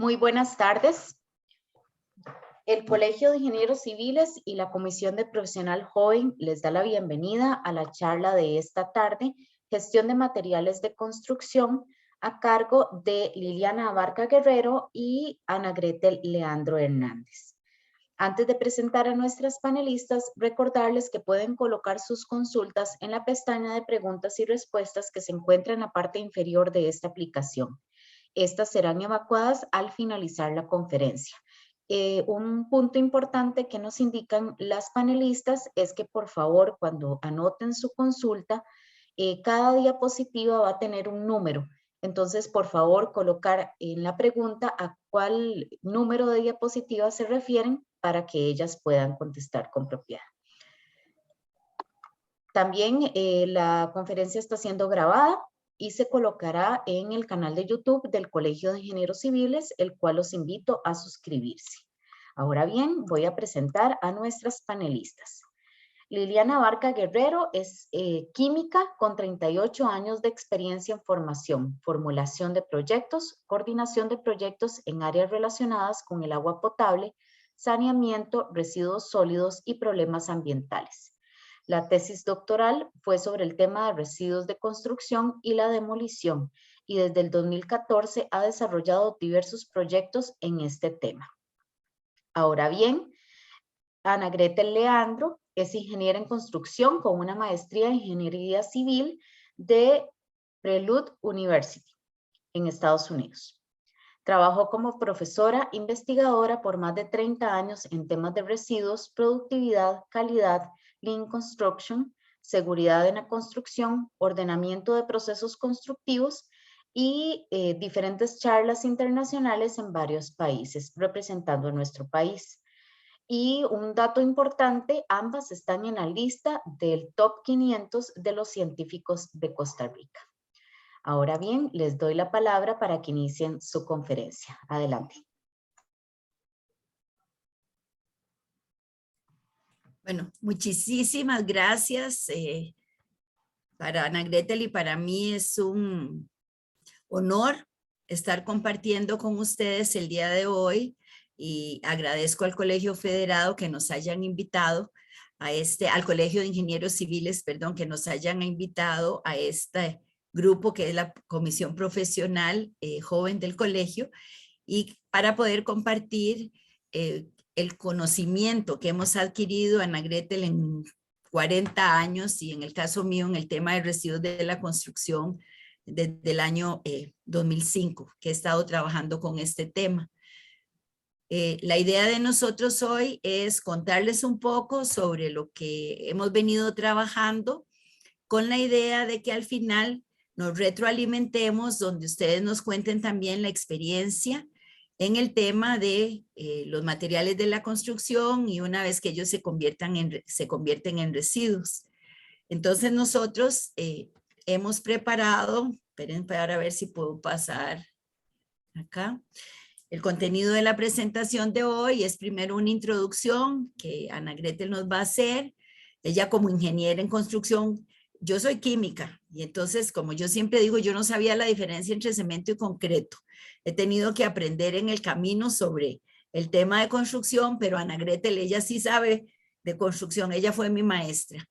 Muy buenas tardes. El Colegio de Ingenieros Civiles y la Comisión de Profesional Joven les da la bienvenida a la charla de esta tarde, Gestión de Materiales de Construcción, a cargo de Liliana Abarca Guerrero y Ana Gretel Leandro Hernández. Antes de presentar a nuestras panelistas, recordarles que pueden colocar sus consultas en la pestaña de preguntas y respuestas que se encuentra en la parte inferior de esta aplicación. Estas serán evacuadas al finalizar la conferencia. Un punto importante que nos indican las panelistas es que por favor cuando anoten su consulta, cada diapositiva va a tener un número. Entonces, por favor, colocar en la pregunta a cuál número de diapositiva se refieren para que ellas puedan contestar con propiedad. También la conferencia está siendo grabada y se colocará en el canal de YouTube del Colegio de Ingenieros Civiles, el cual los invito a suscribirse. Ahora bien, voy a presentar a nuestras panelistas. Liliana Abarca Guerrero es química con 38 años de experiencia en formación, formulación de proyectos, coordinación de proyectos en áreas relacionadas con el agua potable, saneamiento, residuos sólidos y problemas ambientales. La tesis doctoral fue sobre el tema de residuos de construcción y la demolición y desde el 2014 ha desarrollado diversos proyectos en este tema. Ahora bien, Ana Gretel Leandro es ingeniera en construcción con una maestría en ingeniería civil de Prelude University en Estados Unidos. Trabajó como profesora investigadora por más de 30 años en temas de residuos, productividad, calidad, Lean Construction, seguridad en la construcción, ordenamiento de procesos constructivos y diferentes charlas internacionales en varios países, representando a nuestro país. Y un dato importante, ambas están en la lista del top 500 de los científicos de Costa Rica. Ahora bien, les doy la palabra para que inicien su conferencia. Adelante. Bueno, muchísimas gracias para Ana Gretel y para mí es un honor estar compartiendo con ustedes el día de hoy y agradezco al Colegio Federado que nos hayan invitado al Colegio de Ingenieros Civiles, perdón, que nos hayan invitado a este grupo que es la Comisión Profesional Joven del Colegio y para poder compartir el conocimiento que hemos adquirido, Ana Gretel, en 40 años y en el caso mío en el tema de residuos de la construcción desde el año 2005 que he estado trabajando con este tema. La idea de nosotros hoy es contarles un poco sobre lo que hemos venido trabajando con la idea de que al final nos retroalimentemos donde ustedes nos cuenten también la experiencia en el tema de los materiales de la construcción y una vez que ellos se convierten en residuos. Entonces nosotros hemos preparado, esperen para ver si puedo pasar acá. El contenido de la presentación de hoy es primero una introducción que Ana Gretel nos va a hacer. Ella como ingeniera en construcción, yo soy química y entonces como yo siempre digo, yo no sabía la diferencia entre cemento y concreto. He tenido que aprender en el camino sobre el tema de construcción, pero Ana Gretel, ella sí sabe de construcción, ella fue mi maestra.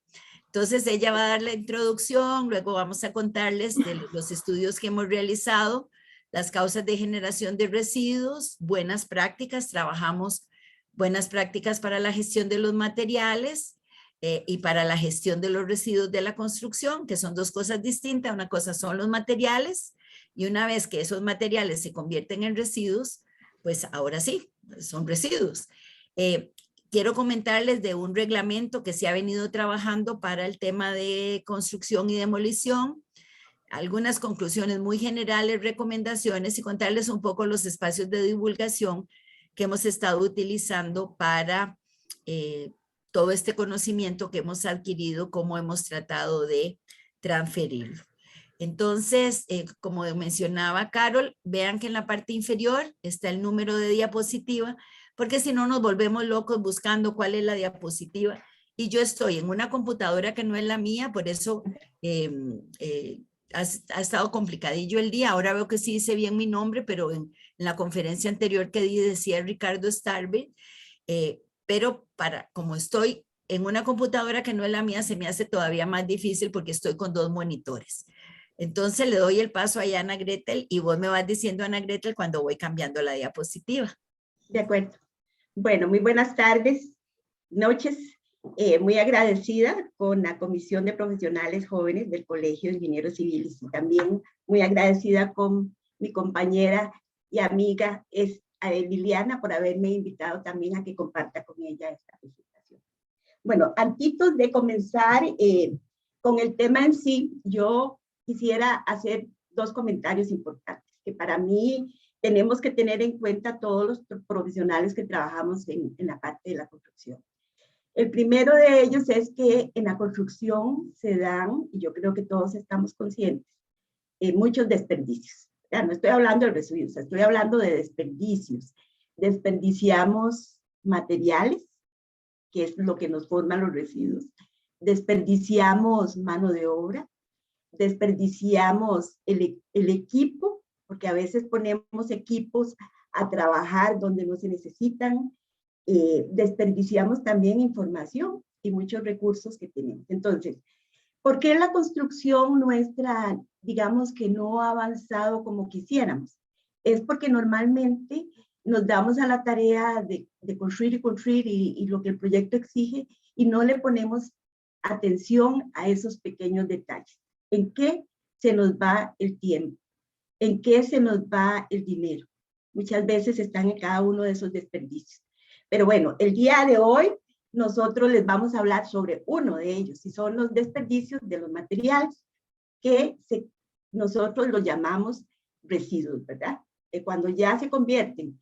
Entonces ella va a dar la introducción, luego vamos a contarles de los estudios que hemos realizado, las causas de generación de residuos, buenas prácticas, trabajamos buenas prácticas para la gestión de los materiales y para la gestión de los residuos de la construcción, que son dos cosas distintas. Una cosa son los materiales y una vez que esos materiales se convierten en residuos, pues ahora sí, son residuos. Quiero comentarles de un reglamento que se ha venido trabajando para el tema de construcción y demolición, algunas conclusiones muy generales, recomendaciones y contarles un poco los espacios de divulgación que hemos estado utilizando para todo este conocimiento que hemos adquirido, cómo hemos tratado de transferirlo. Entonces, como mencionaba Carol, vean que en la parte inferior está el número de diapositiva, porque si no nos volvemos locos buscando cuál es la diapositiva. Y yo estoy en una computadora que no es la mía, por eso ha estado complicadillo el día. Ahora veo que sí dice bien mi nombre, pero en en la conferencia anterior que di decía Ricardo Starby, pero como estoy en una computadora que no es la mía, se me hace todavía más difícil porque estoy con 2 monitores. Entonces le doy el paso a Ana Gretel y vos me vas diciendo, Ana Gretel, cuando voy cambiando la diapositiva. De acuerdo. Bueno, muy buenas tardes, noches. Muy agradecida con la Comisión de Profesionales Jóvenes del Colegio de Ingenieros Civiles y también muy agradecida con mi compañera y amiga Liliana por haberme invitado también a que comparta con ella esta presentación. Bueno, antes de comenzar con el tema en sí, yo quisiera hacer 2 comentarios importantes que para mí tenemos que tener en cuenta todos los profesionales que trabajamos en la parte de la construcción. El primero de ellos es que en la construcción se dan, y yo creo que todos estamos conscientes, muchos desperdicios. Ya, no estoy hablando de residuos, estoy hablando de desperdicios. Desperdiciamos materiales, que es lo que nos forman los residuos. Desperdiciamos mano de obra. Desperdiciamos el equipo, porque a veces ponemos equipos a trabajar donde no se necesitan. Desperdiciamos también información y muchos recursos que tenemos. Entonces, ¿por qué la construcción nuestra, digamos que no ha avanzado como quisiéramos? Es porque normalmente nos damos a la tarea de construir y construir y lo que el proyecto exige y no le ponemos atención a esos pequeños detalles. ¿En qué se nos va el tiempo? ¿En qué se nos va el dinero? Muchas veces están en cada uno de esos desperdicios. Pero bueno, el día de hoy nosotros les vamos a hablar sobre uno de ellos, y son los desperdicios de los materiales que nosotros los llamamos residuos, ¿verdad? Cuando ya se convierten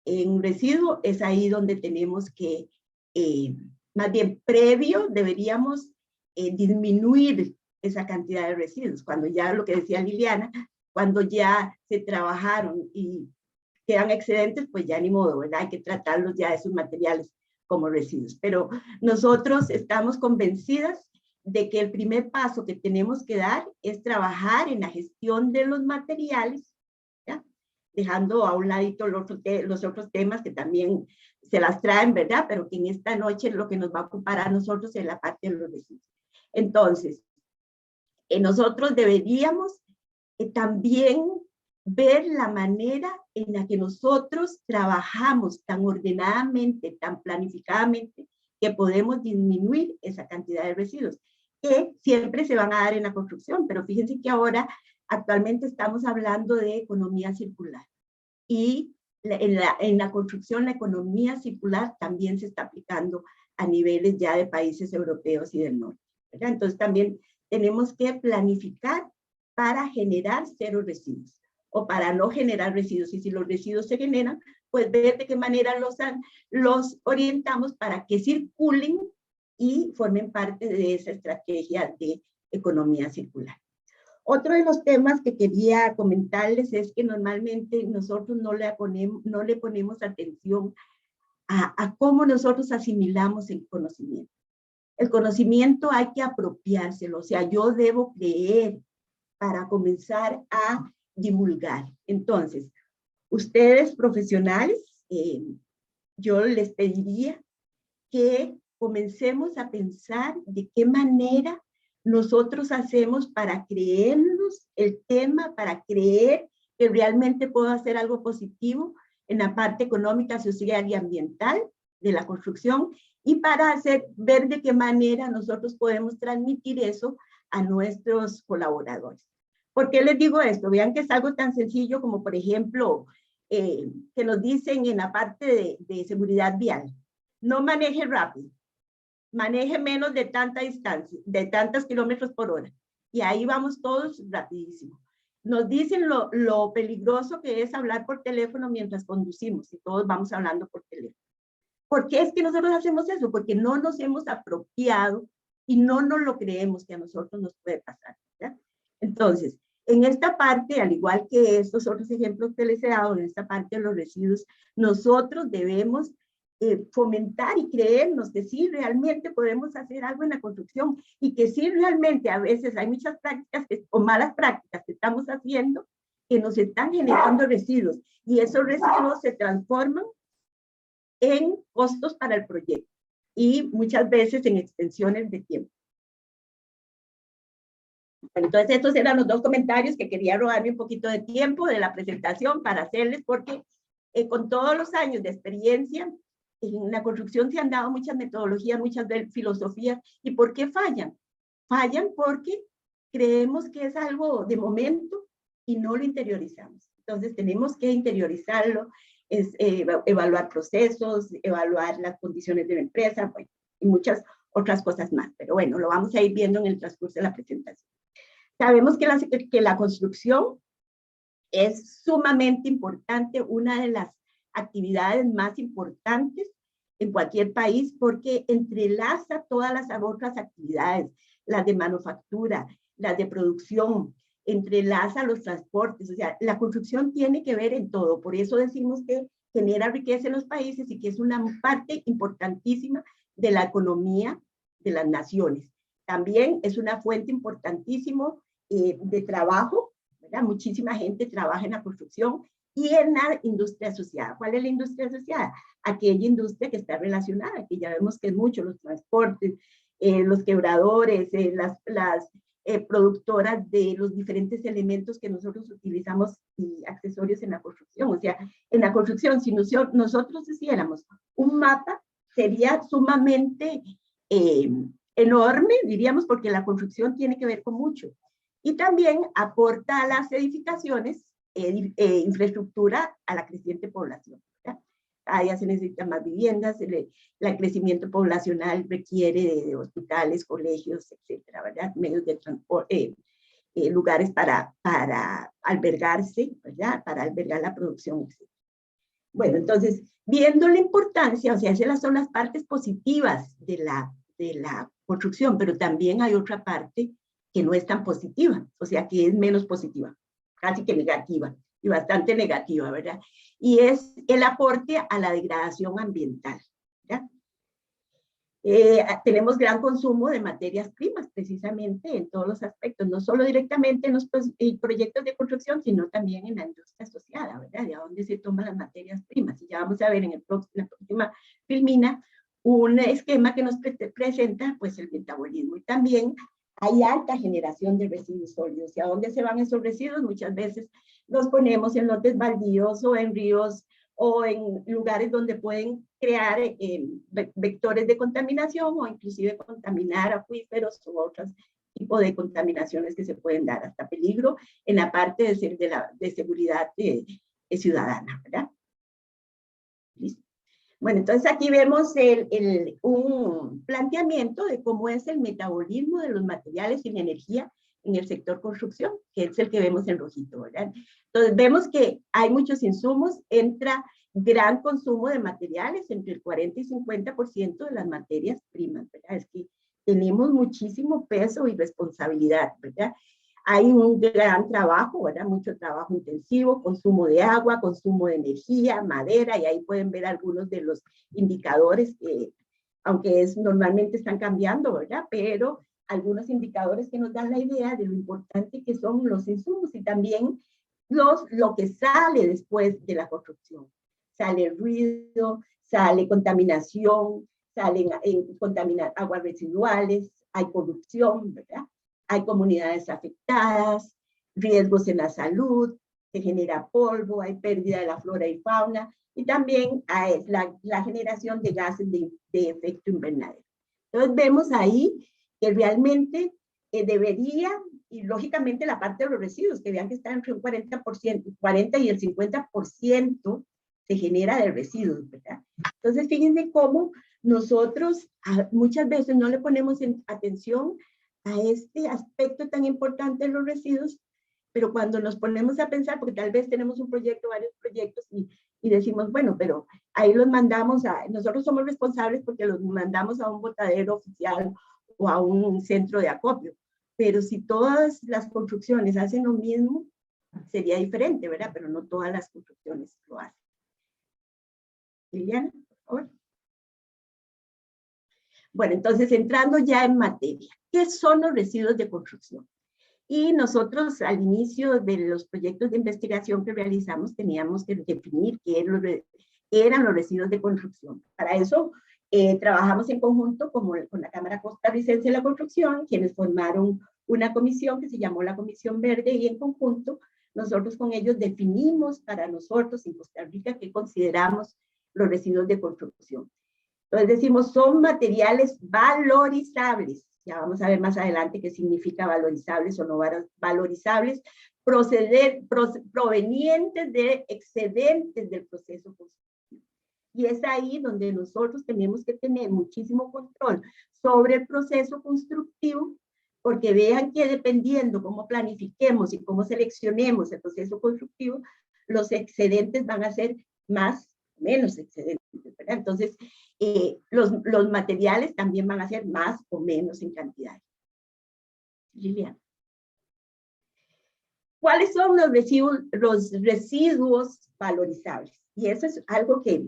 en residuo, es ahí donde tenemos que, más bien previo, deberíamos disminuir esa cantidad de residuos. Cuando ya, lo que decía Liliana, cuando ya se trabajaron y quedan excedentes, pues ya ni modo, ¿verdad? Hay que tratarlos ya esos materiales como residuos. Pero nosotros estamos convencidas de que el primer paso que tenemos que dar es trabajar en la gestión de los materiales, ¿ya? Dejando a un ladito los otros temas que también se las traen, ¿verdad? Pero que en esta noche lo que nos va a ocupar a nosotros es la parte de los residuos. Entonces, nosotros deberíamos también ver la manera en la que nosotros trabajamos tan ordenadamente, tan planificadamente, que podemos disminuir esa cantidad de residuos, que siempre se van a dar en la construcción, pero fíjense que ahora actualmente estamos hablando de economía circular. Y en la construcción la economía circular también se está aplicando a niveles ya de países europeos y del norte, ¿verdad? Entonces también tenemos que planificar para generar 0 residuos o para no generar residuos. Y si los residuos se generan, pues ver de qué manera los orientamos para que circulen y formen parte de esa estrategia de economía circular. Otro de los temas que quería comentarles es que normalmente nosotros no le ponemos atención a cómo nosotros asimilamos el conocimiento. El conocimiento hay que apropiárselo, o sea, yo debo creer para comenzar a divulgar. Entonces, ustedes profesionales, yo les pediría que comencemos a pensar de qué manera nosotros hacemos para creernos el tema, para creer que realmente puedo hacer algo positivo en la parte económica, social y ambiental de la construcción, y para ver de qué manera nosotros podemos transmitir eso a nuestros colaboradores. ¿Por qué les digo esto? Vean que es algo tan sencillo como, por ejemplo, que nos dicen en la parte de seguridad vial, no maneje rápido, maneje menos de tanta distancia, de tantos kilómetros por hora. Y ahí vamos todos rapidísimo. Nos dicen lo peligroso que es hablar por teléfono mientras conducimos, y todos vamos hablando por teléfono. ¿Por qué es que nosotros hacemos eso? Porque no nos hemos apropiado y no nos lo creemos que a nosotros nos puede pasar, ¿ya? Entonces, en esta parte, al igual que estos otros ejemplos que les he dado, en esta parte de los residuos, nosotros debemos fomentar y creernos que sí realmente podemos hacer algo en la construcción y que sí realmente a veces hay muchas prácticas o malas prácticas que estamos haciendo que nos están generando residuos y esos residuos se transforman en costos para el proyecto y muchas veces en extensiones de tiempo. Entonces, estos eran los dos comentarios que quería robarme un poquito de tiempo de la presentación para hacerles, porque con todos los años de experiencia en la construcción se han dado muchas metodologías, muchas filosofías. ¿Y por qué fallan? Fallan porque creemos que es algo de momento y no lo interiorizamos. Entonces, tenemos que interiorizarlo, evaluar procesos, evaluar las condiciones de la empresa, bueno, y muchas otras cosas más. Pero bueno, lo vamos a ir viendo en el transcurso de la presentación. Sabemos que la construcción es sumamente importante, una de las actividades más importantes en cualquier país, porque entrelaza todas las otras actividades, las de manufactura, las de producción, entrelaza los transportes. O sea, la construcción tiene que ver en todo. Por eso decimos que genera riqueza en los países y que es una parte importantísima de la economía de las naciones. También es una fuente importantísima de trabajo, ¿verdad? Muchísima gente trabaja en la construcción y en la industria asociada. ¿Cuál es la industria asociada? Aquella industria que está relacionada, que ya vemos que es mucho, los transportes, los quebradores, las productoras de los diferentes elementos que nosotros utilizamos y accesorios en la construcción. O sea, en la construcción, si nosotros hiciéramos un mapa, sería sumamente enorme, diríamos, porque la construcción tiene que ver con mucho. Y también aporta a las edificaciones infraestructura a la creciente población, ¿verdad? Cada día se necesitan más viviendas, el crecimiento poblacional requiere de hospitales, colegios, etcétera, ¿verdad? Medios de transporte, lugares para albergarse, ¿verdad? Para albergar la producción, etcétera. Bueno, entonces, viendo la importancia, o sea, esas son las partes positivas de la construcción, pero también hay otra parte que no es tan positiva, o sea, que es menos positiva, casi que negativa, y bastante negativa, ¿verdad? Y es el aporte a la degradación ambiental, ¿verdad? Tenemos gran consumo de materias primas, precisamente en todos los aspectos, no solo directamente en los proyectos de construcción, sino también en la industria asociada, ¿verdad? De dónde se toman las materias primas. Y ya vamos a ver en la próxima filmina un esquema que nos presenta, pues, el metabolismo. Y también hay alta generación de residuos sólidos. ¿Y a dónde se van esos residuos? Muchas veces los ponemos en lotes baldíos o en ríos o en lugares donde pueden crear vectores de contaminación o inclusive contaminar acuíferos u otros tipos de contaminaciones que se pueden dar, hasta peligro en la parte de seguridad ciudadana, ¿verdad? ¿Listo? Bueno, entonces aquí vemos un planteamiento de cómo es el metabolismo de los materiales y la energía en el sector construcción, que es el que vemos en rojito, ¿verdad? Entonces vemos que hay muchos insumos, entra gran consumo de materiales, entre el 40 y 50% de las materias primas, ¿verdad? Es que tenemos muchísimo peso y responsabilidad, ¿verdad? Hay un gran trabajo, ¿verdad? Mucho trabajo intensivo, consumo de agua, consumo de energía, madera, y ahí pueden ver algunos de los indicadores que, aunque normalmente están cambiando, ¿verdad? Pero algunos indicadores que nos dan la idea de lo importante que son los insumos y también lo que sale después de la construcción. Sale ruido, sale contaminación, salen aguas residuales, hay corrupción, ¿verdad? Hay comunidades afectadas, riesgos en la salud, se genera polvo, hay pérdida de la flora y fauna, y también hay la generación de gases de efecto invernadero. Entonces vemos ahí que realmente debería, y lógicamente la parte de los residuos, que vean que está entre un 40% y el 50% se genera de residuos, ¿verdad? Entonces fíjense cómo nosotros muchas veces no le ponemos atención a este aspecto tan importante de los residuos, pero cuando nos ponemos a pensar, porque tal vez tenemos un proyecto, varios proyectos, y decimos, bueno, pero ahí los mandamos nosotros somos responsables porque los mandamos a un botadero oficial o a un centro de acopio, pero si todas las construcciones hacen lo mismo, sería diferente, ¿verdad? Pero no todas las construcciones lo hacen. Liliana, por favor. Bueno, entonces entrando ya en materia, ¿qué son los residuos de construcción? Y nosotros al inicio de los proyectos de investigación que realizamos teníamos que definir qué eran los residuos de construcción. Para eso trabajamos en conjunto con la Cámara Costarricense de la Construcción, quienes formaron una comisión que se llamó la Comisión Verde, y en conjunto nosotros con ellos definimos para nosotros en Costa Rica qué consideramos los residuos de construcción. Entonces decimos, son materiales valorizables. Ya vamos a ver más adelante qué significa valorizables o no valorizables, provenientes de excedentes del proceso constructivo. Y es ahí donde nosotros tenemos que tener muchísimo control sobre el proceso constructivo, porque vean que dependiendo cómo planifiquemos y cómo seleccionemos el proceso constructivo, los excedentes van a ser más o menos excedentes, ¿verdad? Entonces, los materiales también van a ser más o menos en cantidad. Liliana. ¿Cuáles son los residuos valorizables? Y eso es algo que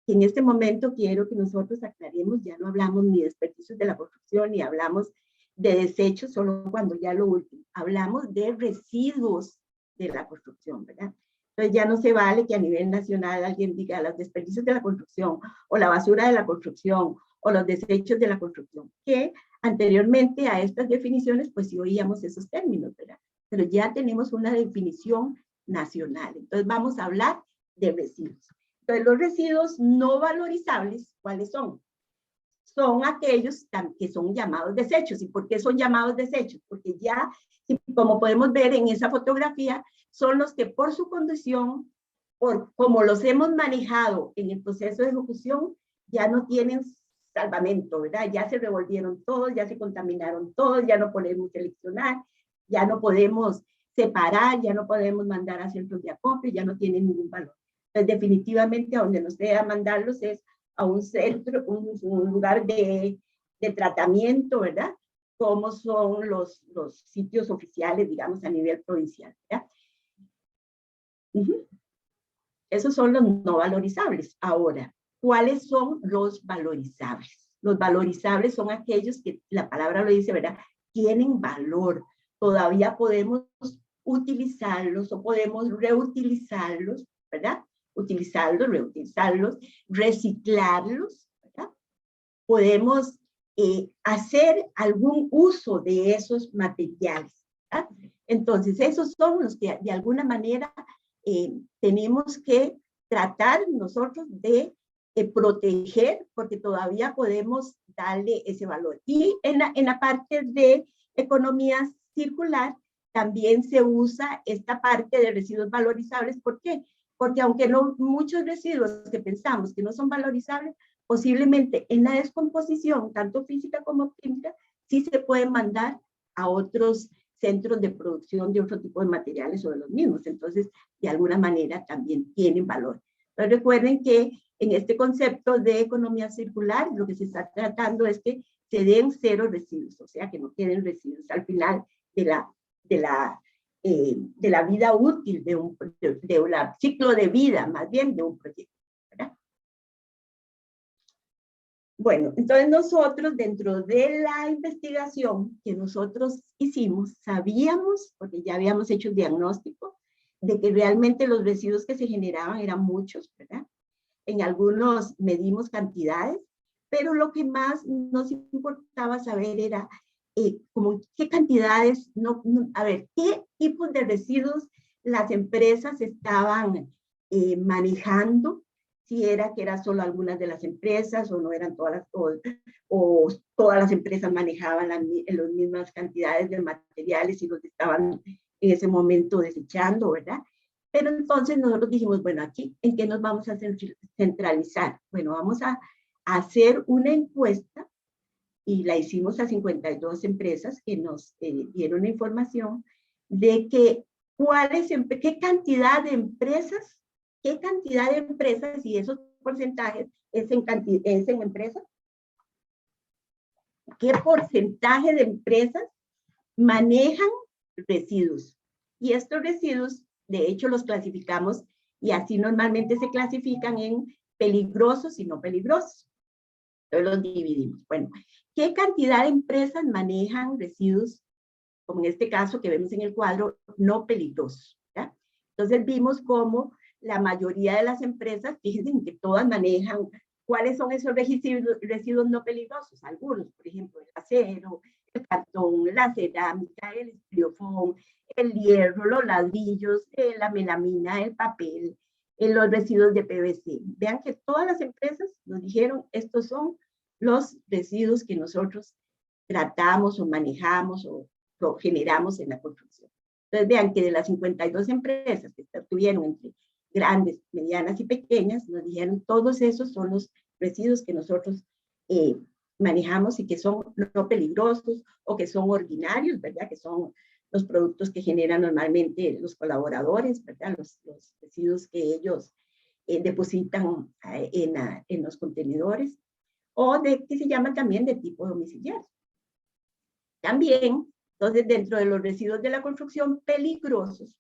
en este momento quiero que nosotros aclaremos. Ya no hablamos ni de desperdicios de la construcción, ni hablamos de desechos, solo cuando ya lo último. Hablamos de residuos de la construcción, ¿verdad? Entonces ya no se vale que a nivel nacional alguien diga los desperdicios de la construcción, o la basura de la construcción, o los desechos de la construcción, que anteriormente a estas definiciones, pues sí oíamos esos términos, ¿verdad? Pero ya tenemos una definición nacional. Entonces vamos a hablar de residuos. Entonces los residuos no valorizables, ¿cuáles son? Son aquellos que son llamados desechos. ¿Y por qué son llamados desechos? Porque ya, como podemos ver en esa fotografía, son los que por su condición, como los hemos manejado en el proceso de ejecución, ya no tienen salvamento, ¿verdad? Ya se revolvieron todos, ya se contaminaron todos, ya no podemos seleccionar, ya no podemos separar, ya no podemos mandar a centros de acopio, ya no tienen ningún valor. Entonces, definitivamente, a donde nos debe mandarlos es a un centro, un lugar de tratamiento, ¿verdad? Como son los sitios oficiales, digamos, a nivel provincial, ¿verdad? Esos son los no valorizables. Ahora, ¿cuáles son los valorizables? Los valorizables son aquellos que, la palabra lo dice, ¿verdad? Tienen valor. Todavía podemos utilizarlos o podemos reutilizarlos, ¿verdad? Utilizarlos, reutilizarlos, reciclarlos, ¿verdad? Podemos hacer algún uso de esos materiales, ¿verdad? Entonces, esos son los que de alguna manera tenemos que tratar nosotros de proteger, porque todavía podemos darle ese valor. Y en la parte de economía circular también se usa esta parte de residuos valorizables. ¿Por qué? Porque aunque no, muchos residuos que pensamos que no son valorizables, posiblemente en la descomposición, tanto física como química, sí se pueden mandar a otros centros de producción de otro tipo de materiales o de los mismos. Entonces, de alguna manera también tienen valor. Pero recuerden que en este concepto de economía circular, lo que se está tratando es que se den cero residuos, o sea, que no queden residuos al final de la vida útil de un ciclo de vida, más bien, de un proyecto, ¿verdad? Bueno, entonces nosotros dentro de la investigación que nosotros hicimos, sabíamos, porque ya habíamos hecho el diagnóstico, de que realmente los residuos que se generaban eran muchos, ¿verdad? En algunos medimos cantidades, pero lo que más nos importaba saber era como qué cantidades, a ver, qué tipos de residuos las empresas estaban manejando, si era que eran solo algunas de las empresas o no eran todas o todas las empresas manejaban las mismas cantidades de materiales y los estaban en ese momento desechando, ¿verdad? Pero entonces nosotros dijimos, bueno, aquí, ¿en qué nos vamos a centralizar? Bueno, vamos a hacer una encuesta y la hicimos a 52 empresas que nos dieron la información de que qué cantidad de empresas, y esos porcentajes es en empresas, qué porcentaje de empresas manejan residuos. Y estos residuos, de hecho, los clasificamos y así normalmente se clasifican en peligrosos y no peligrosos. Entonces los dividimos. Bueno, ¿qué cantidad de empresas manejan residuos como en este caso que vemos en el cuadro, no peligrosos. ¿Ya? Entonces vimos cómo la mayoría de las empresas, fíjense que todas manejan cuáles son esos residuos no peligrosos. Algunos, por ejemplo, el acero, el cartón, la cerámica, el estriofón, el hierro, los ladrillos, la melamina, el papel, los residuos de PVC. Vean que todas las empresas nos dijeron, estos son los residuos que nosotros tratamos o manejamos o generamos en la construcción. Entonces vean que de las 52 empresas que estuvieron entre grandes, medianas y pequeñas, nos dijeron todos esos son los residuos que nosotros manejamos y que son no peligrosos o que son ordinarios, ¿verdad? Que son los productos que generan normalmente los colaboradores, ¿verdad? Los residuos que ellos depositan en los contenedores o que se llaman también de tipo domiciliario. También, entonces, dentro de los residuos de la construcción peligrosos,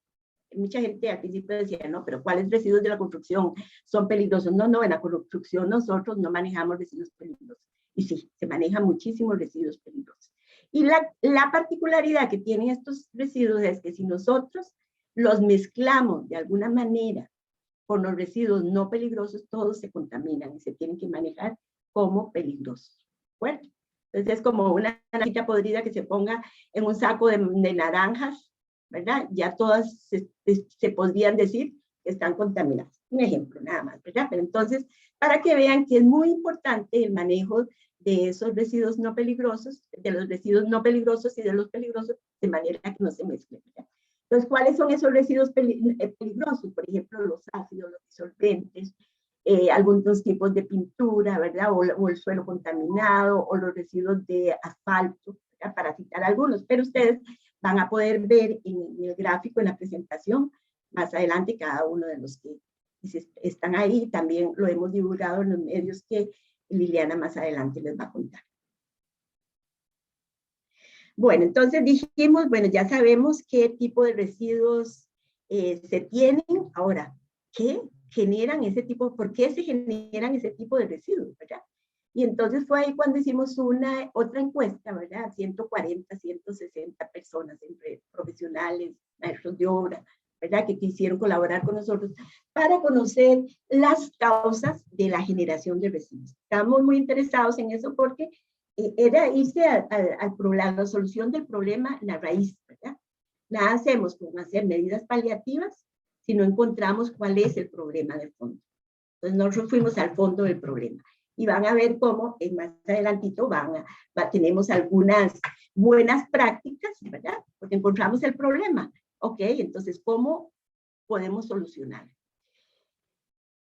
mucha gente al principio decía, no, pero ¿cuáles residuos de la construcción son peligrosos? No, no, en la construcción nosotros no manejamos residuos peligrosos. Y sí, se manejan muchísimos residuos peligrosos. Y la particularidad que tienen estos residuos es que si nosotros los mezclamos de alguna manera con los residuos no peligrosos, todos se contaminan y se tienen que manejar como peligrosos. ¿De acuerdo? Entonces es como una naranjita podrida que se ponga en un saco de naranjas, ¿verdad? Ya todas se podrían decir que están contaminadas. Un ejemplo nada más, ¿verdad? Pero entonces, para que vean que es muy importante el manejo de esos residuos no peligrosos, de los residuos no peligrosos y de los peligrosos, de manera que no se mezclen, ¿verdad? Entonces, ¿cuáles son esos residuos peligrosos? Por ejemplo, los ácidos, los disolventes, algunos tipos de pintura, ¿verdad? O el suelo contaminado, o los residuos de asfalto, ¿verdad? Para citar algunos. Pero ustedes van a poder ver en el gráfico, en la presentación, más adelante cada uno de los que están ahí. También lo hemos divulgado en los medios que Liliana más adelante les va a contar. Bueno, entonces dijimos, bueno, ya sabemos qué tipo de residuos se tienen. Ahora, ¿qué generan ese tipo? ¿Por qué se generan ese tipo de residuos, verdad? Y entonces fue ahí cuando hicimos otra encuesta, ¿verdad? 140, 160 personas, entre profesionales, maestros de obra, ¿verdad? Que quisieron colaborar con nosotros para conocer las causas de la generación de residuos. Estamos muy interesados en eso porque era irse a la solución del problema en la raíz, ¿verdad? Nada hacemos con hacer medidas paliativas si no encontramos cuál es el problema de fondo. Entonces nosotros fuimos al fondo del problema. Y van a ver cómo más adelantito tenemos algunas buenas prácticas, ¿verdad? Porque encontramos el problema. Ok, entonces, ¿cómo podemos solucionarlo?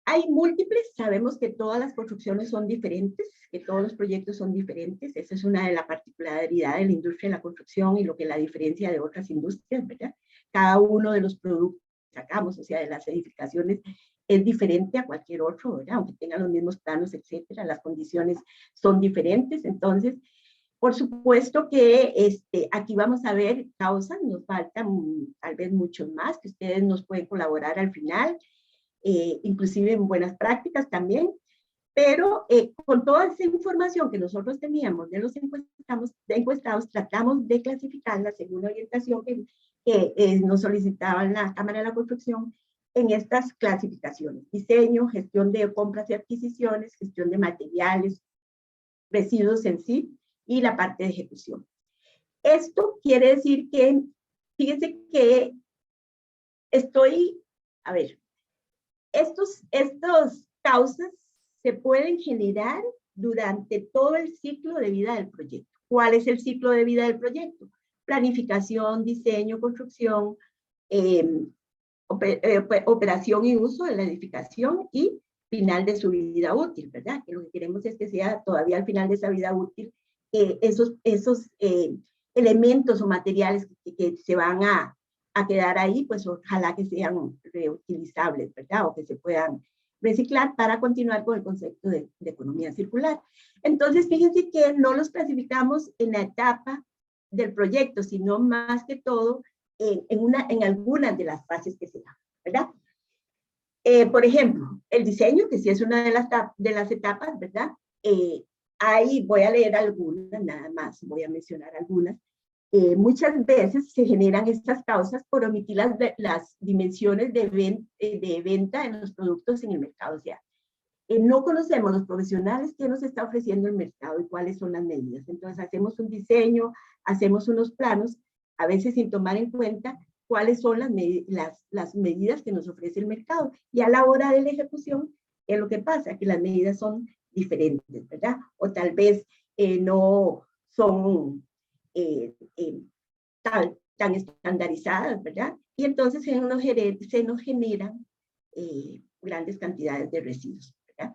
Hay múltiples, sabemos que todas las construcciones son diferentes, que todos los proyectos son diferentes. Esa es una de las particularidades de la industria de la construcción y lo que la diferencia de otras industrias, ¿verdad? Cada uno de los productos que sacamos, o sea, de las edificaciones, es diferente a cualquier otro, ¿verdad? Aunque tengan los mismos planos, etcétera, las condiciones son diferentes. Entonces, por supuesto que aquí vamos a ver causas, nos faltan tal vez muchos más, que ustedes nos pueden colaborar al final, inclusive en buenas prácticas también, pero con toda esa información que nosotros teníamos de los encuestados, tratamos de clasificarla según la orientación que nos solicitaba la Cámara de la Construcción en estas clasificaciones: diseño, gestión de compras y adquisiciones, gestión de materiales, residuos en sí y la parte de ejecución. Esto quiere decir que, fíjense que estos causas se pueden generar durante todo el ciclo de vida del proyecto. ¿Cuál es el ciclo de vida del proyecto? Planificación, diseño, construcción, operación y uso de la edificación y final de su vida útil, ¿verdad? Que lo que queremos es que sea todavía al final de esa vida útil esos elementos o materiales que se van a quedar ahí, pues ojalá que sean reutilizables, ¿verdad? O que se puedan reciclar para continuar con el concepto de economía circular. Entonces, fíjense que no los clasificamos en la etapa del proyecto, sino más que todo en algunas de las fases que se dan, ¿verdad? Por ejemplo, el diseño, que sí es una de las etapas, ¿verdad? Ahí voy a leer algunas, nada más, voy a mencionar algunas. muchas veces se generan estas causas por omitir las dimensiones de venta de los productos en el mercado. O sea, no conocemos los profesionales que nos está ofreciendo el mercado y cuáles son las medidas. Entonces hacemos un diseño, hacemos unos planos, a veces sin tomar en cuenta cuáles son las medidas que nos ofrece el mercado. Y a la hora de la ejecución, ¿qué es lo que pasa? Que las medidas son diferentes, ¿verdad? O tal vez no son tan estandarizadas, ¿verdad? Y entonces se nos generan grandes cantidades de residuos, ¿verdad?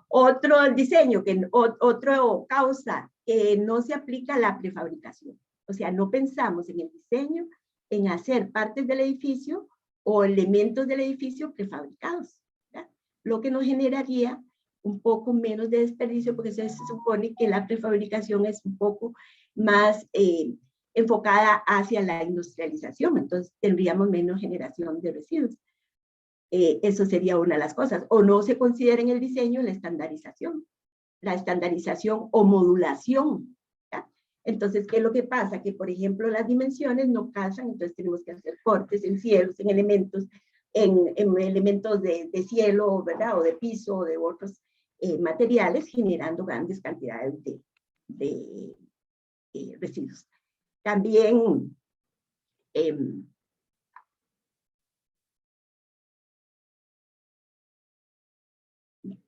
Otro diseño, otra causa, no se aplica a la prefabricación. O sea, no pensamos en el diseño, en hacer partes del edificio o elementos del edificio prefabricados, ¿verdad? Lo que nos generaría un poco menos de desperdicio, porque se supone que la prefabricación es un poco más enfocada hacia la industrialización, entonces tendríamos menos generación de residuos. Eso sería una de las cosas. O no se considera en el diseño la estandarización o modulación, ¿ya? Entonces, ¿qué es lo que pasa? Que, por ejemplo, las dimensiones no casan, entonces tenemos que hacer cortes en cielos, en elementos de cielo, ¿verdad? O de piso, o de otros materiales, generando grandes cantidades de residuos. También un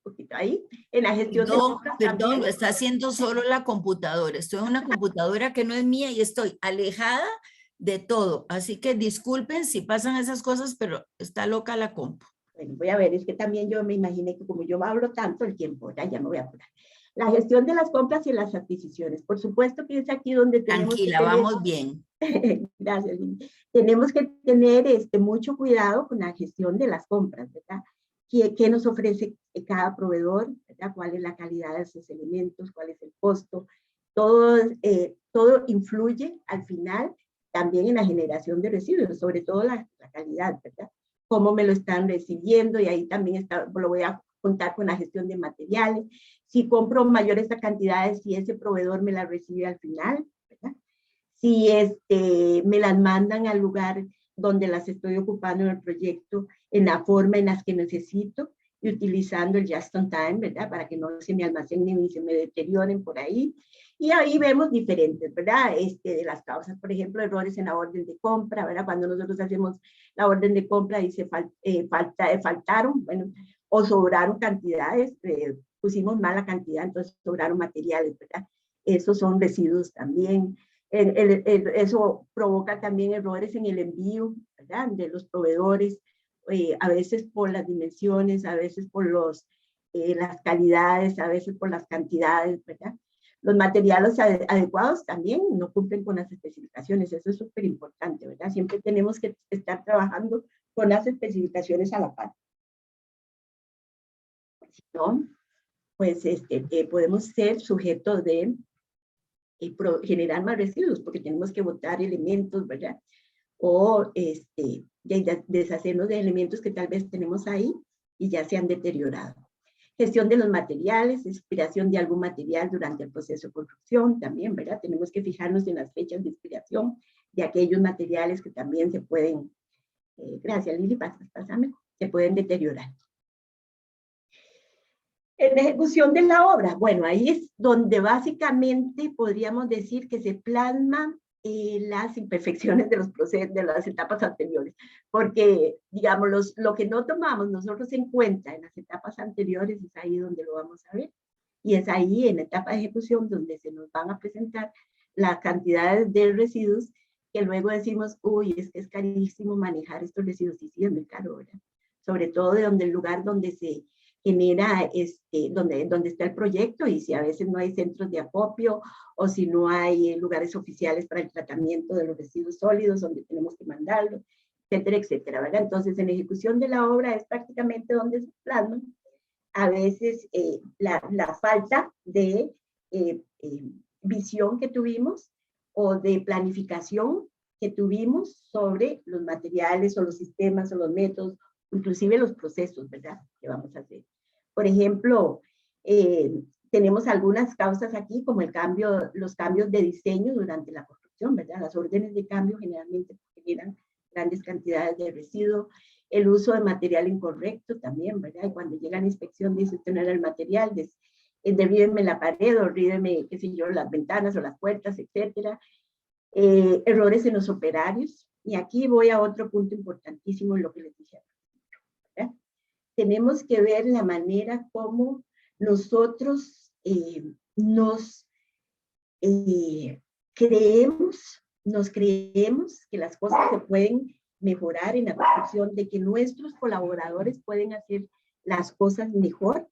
poquito ahí, en la gestión de compras. Perdón, lo está haciendo solo la computadora. Estoy en una computadora que no es mía y estoy alejada de todo. Así que disculpen si pasan esas cosas, pero está loca la compu. Bueno, voy a ver, es que también yo me imaginé que como yo hablo tanto el tiempo, ya me voy a apurar. La gestión de las compras y las adquisiciones. Por supuesto que es aquí donde tenemos Tranquila, que tener, vamos bien. Gracias, Lili. Tenemos que tener mucho cuidado con la gestión de las compras, ¿verdad? ¿Qué nos ofrece cada proveedor? ¿Verdad? ¿Cuál es la calidad de esos elementos? ¿Cuál es el costo? Todo influye al final también en la generación de residuos, sobre todo la calidad, ¿verdad? Cómo me lo están recibiendo, y ahí también lo voy a contar con la gestión de materiales. Si compro mayores cantidades, si ese proveedor me las recibe al final, ¿verdad? Si me las mandan al lugar donde las estoy ocupando en el proyecto, en la forma en las que necesito, y utilizando el just on time, ¿verdad? Para que no se me almacenen ni se me deterioren por ahí. Y ahí vemos diferentes, ¿verdad? De las causas, por ejemplo, errores en la orden de compra, ¿verdad? Cuando nosotros hacemos la orden de compra, dice faltaron, bueno, o sobraron cantidades, pusimos mala cantidad, entonces sobraron materiales, ¿verdad? Esos son residuos también. Eso provoca también errores en el envío, ¿verdad? De los proveedores, a veces por las dimensiones, a veces por las calidades, a veces por las cantidades, ¿verdad? Los materiales adecuados también no cumplen con las especificaciones, eso es súper importante, ¿verdad? Siempre tenemos que estar trabajando con las especificaciones a la par. Si no, pues podemos ser sujetos de generar más residuos, porque tenemos que botar elementos, ¿verdad? O deshacernos de elementos que tal vez tenemos ahí y ya se han deteriorado. Gestión de los materiales, expiración de algún material durante el proceso de construcción también, ¿verdad? Tenemos que fijarnos en las fechas de expiración de aquellos materiales que también se pueden, gracias Lili, pásame, se pueden deteriorar. En la ejecución de la obra, bueno, ahí es donde básicamente podríamos decir que se plasman las imperfecciones de los procesos, de las etapas anteriores, porque, digamos, lo que no tomamos nosotros en cuenta en las etapas anteriores es ahí donde lo vamos a ver, y es ahí en la etapa de ejecución donde se nos van a presentar las cantidades de residuos que luego decimos, uy, es que es carísimo manejar estos residuos, y sí, es muy caro, ¿verdad? Sobre todo de donde el lugar donde se genera, donde está el proyecto, y si a veces no hay centros de acopio o si no hay lugares oficiales para el tratamiento de los residuos sólidos donde tenemos que mandarlos, etcétera, etcétera, ¿verdad? Entonces, en ejecución de la obra es prácticamente donde se plasman a veces la falta de visión que tuvimos o de planificación que tuvimos sobre los materiales o los sistemas o los métodos, inclusive los procesos, ¿verdad? Que vamos a hacer. Por ejemplo, tenemos algunas causas aquí, como los cambios de diseño durante la construcción. construcción, ¿verdad? Las órdenes de cambio generalmente generan grandes cantidades de residuos, el uso de material incorrecto también, ¿verdad? Y cuando llega la inspección dice usted no era el material, derríbeme la pared o derríbeme, qué sé yo, las ventanas o las puertas, etcétera. Errores en los operarios. Y aquí voy a otro punto importantísimo en lo que les dije. ¿Verdad? Tenemos que ver la manera como nosotros nos creemos que las cosas se pueden mejorar en la construcción, de que nuestros colaboradores pueden hacer las cosas mejor.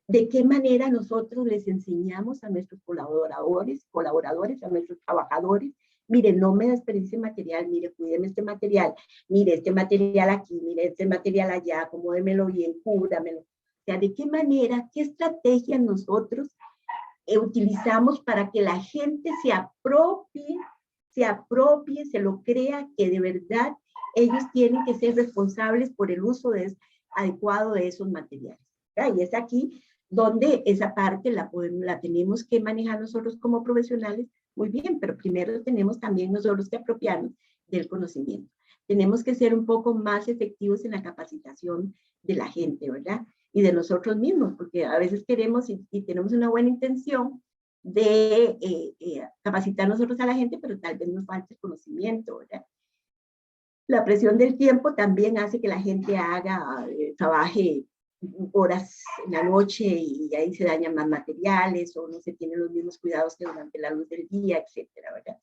¿De qué manera nosotros les enseñamos a nuestros colaboradores, a nuestros trabajadores? Mire, no me desperdicie material, mire, cuídeme este material, mire, este material aquí, mire, este material allá, acomódemelo bien, cúbramelo. O sea, ¿de qué manera, qué estrategia nosotros utilizamos para que la gente se apropie, se lo crea, que de verdad ellos tienen que ser responsables por el uso adecuado de esos materiales? ¿Verdad? Y es aquí donde esa parte la tenemos que manejar nosotros como profesionales muy bien, pero primero tenemos también nosotros que apropiarnos del conocimiento. Tenemos que ser un poco más efectivos en la capacitación de la gente, ¿verdad? Y de nosotros mismos, porque a veces queremos y tenemos una buena intención de capacitar nosotros a la gente, pero tal vez nos falte el conocimiento, ¿verdad? La presión del tiempo también hace que la gente trabaje horas en la noche y ahí se dañan más materiales o no se tienen los mismos cuidados que durante la luz del día, etcétera, ¿verdad?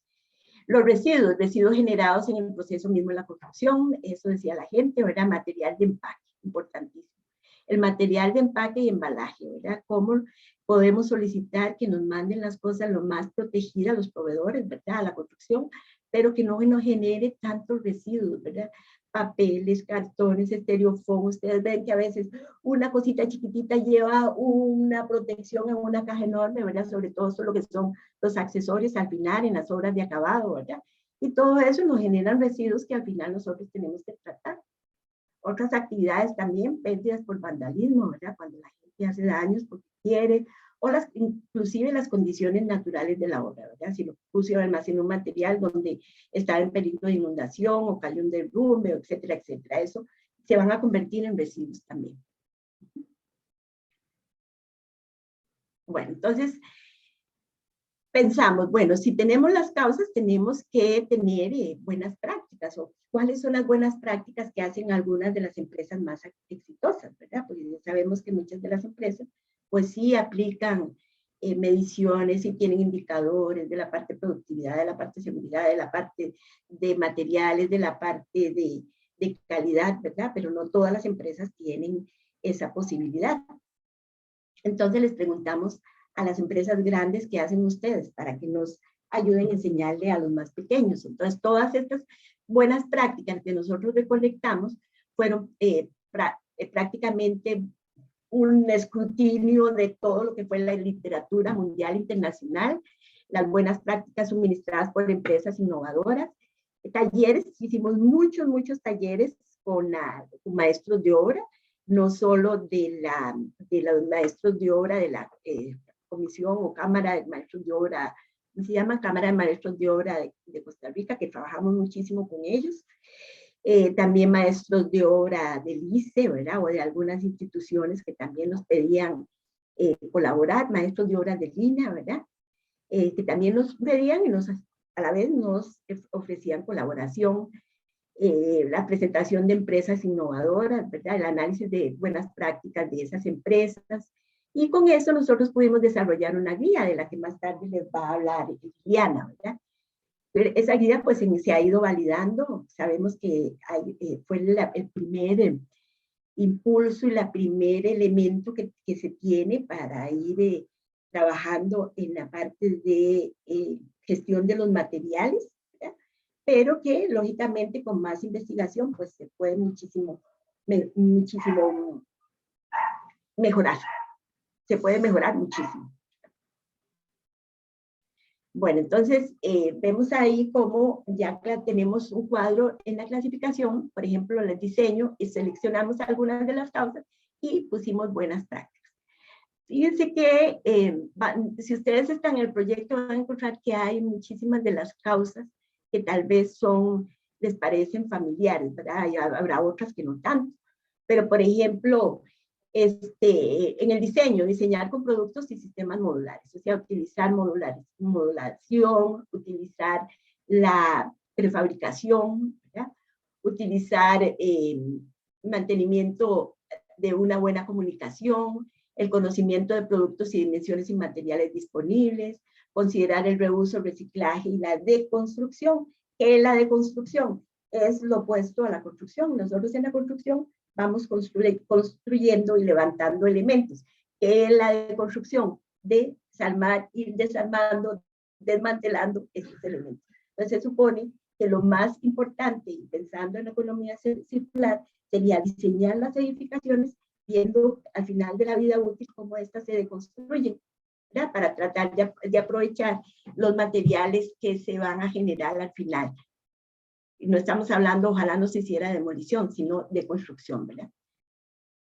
Los residuos generados en el proceso mismo de la construcción, eso decía la gente, ¿verdad? Material de empaque, importantísimo. El material de empaque y embalaje, ¿verdad? ¿Cómo podemos solicitar que nos manden las cosas lo más protegidas, los proveedores, ¿verdad? A la construcción, pero que no nos genere tantos residuos, ¿verdad? Papeles, cartones, estereofoam. Ustedes ven que a veces una cosita chiquitita lleva una protección en una caja enorme, ¿verdad? Sobre todo lo que son los accesorios al final en las obras de acabado, ¿verdad? Y todo eso nos generan residuos que al final nosotros tenemos que tratar. Otras actividades también, pérdidas por vandalismo, ¿verdad? Cuando la gente hace daños porque quiere, o inclusive las condiciones naturales de la obra, ¿verdad? Si lo puso y almacenó un material donde estaba en peligro de inundación o cayó un derrumbe, etcétera, etcétera. Eso se van a convertir en residuos también. Bueno, entonces pensamos, bueno, si tenemos las causas, tenemos que tener buenas prácticas, o cuáles son las buenas prácticas que hacen algunas de las empresas más exitosas, ¿verdad? Porque ya sabemos que muchas de las empresas, pues sí aplican mediciones y tienen indicadores de la parte de productividad, de la parte de seguridad, de la parte de materiales, de la parte de calidad, ¿verdad? Pero no todas las empresas tienen esa posibilidad. Entonces les preguntamos a las empresas grandes qué hacen ustedes para que nos ayuden a enseñarle a los más pequeños. Entonces todas estas buenas prácticas que nosotros recolectamos fueron prácticamente un escrutinio de todo lo que fue la literatura mundial internacional, las buenas prácticas suministradas por empresas innovadoras, talleres, hicimos muchos talleres con maestros de obra, no solo de los maestros de obra de la comisión o cámara de maestros de obra, se llama Cámara de Maestros de Obra de Costa Rica, que trabajamos muchísimo con ellos. También maestros de obra del ICE, ¿verdad? O de algunas instituciones que también nos pedían colaborar, maestros de obra de línea, ¿verdad? Que también nos pedían y a la vez nos ofrecían colaboración, la presentación de empresas innovadoras, ¿verdad? El análisis de buenas prácticas de esas empresas. Y con eso nosotros pudimos desarrollar una guía de la que más tarde les va a hablar Liliana, ¿verdad? Esa guía pues se ha ido validando. Sabemos que fue el primer impulso y el primer elemento que se tiene para ir trabajando en la parte de gestión de los materiales, ¿verdad? Pero que lógicamente con más investigación pues se puede muchísimo mejorar. Se puede mejorar muchísimo. Bueno, entonces vemos ahí cómo ya tenemos un cuadro en la clasificación, por ejemplo, en el diseño, y seleccionamos algunas de las causas y pusimos buenas prácticas. Fíjense que si ustedes están en el proyecto van a encontrar que hay muchísimas de las causas que tal vez les parecen familiares, ¿verdad? Y habrá otras que no tanto. Pero, por ejemplo, en el diseño, diseñar con productos y sistemas modulares, o sea, utilizar modulación, utilizar la prefabricación, ¿verdad? Utilizar mantenimiento de una buena comunicación, el conocimiento de productos y dimensiones y materiales disponibles, considerar el reuso, el reciclaje y la deconstrucción. ¿Qué es la deconstrucción? Es lo opuesto a la construcción. Nosotros en la construcción vamos construyendo y levantando elementos. ¿Qué es la deconstrucción? Desarmar, ir desarmando, desmantelando esos elementos. Entonces se supone que lo más importante, pensando en la economía circular, sería diseñar las edificaciones viendo al final de la vida útil cómo éstas se deconstruyen, ¿verdad? Para tratar de aprovechar los materiales que se van a generar al final. Y no estamos hablando, ojalá no se hiciera demolición, sino de construcción, ¿verdad?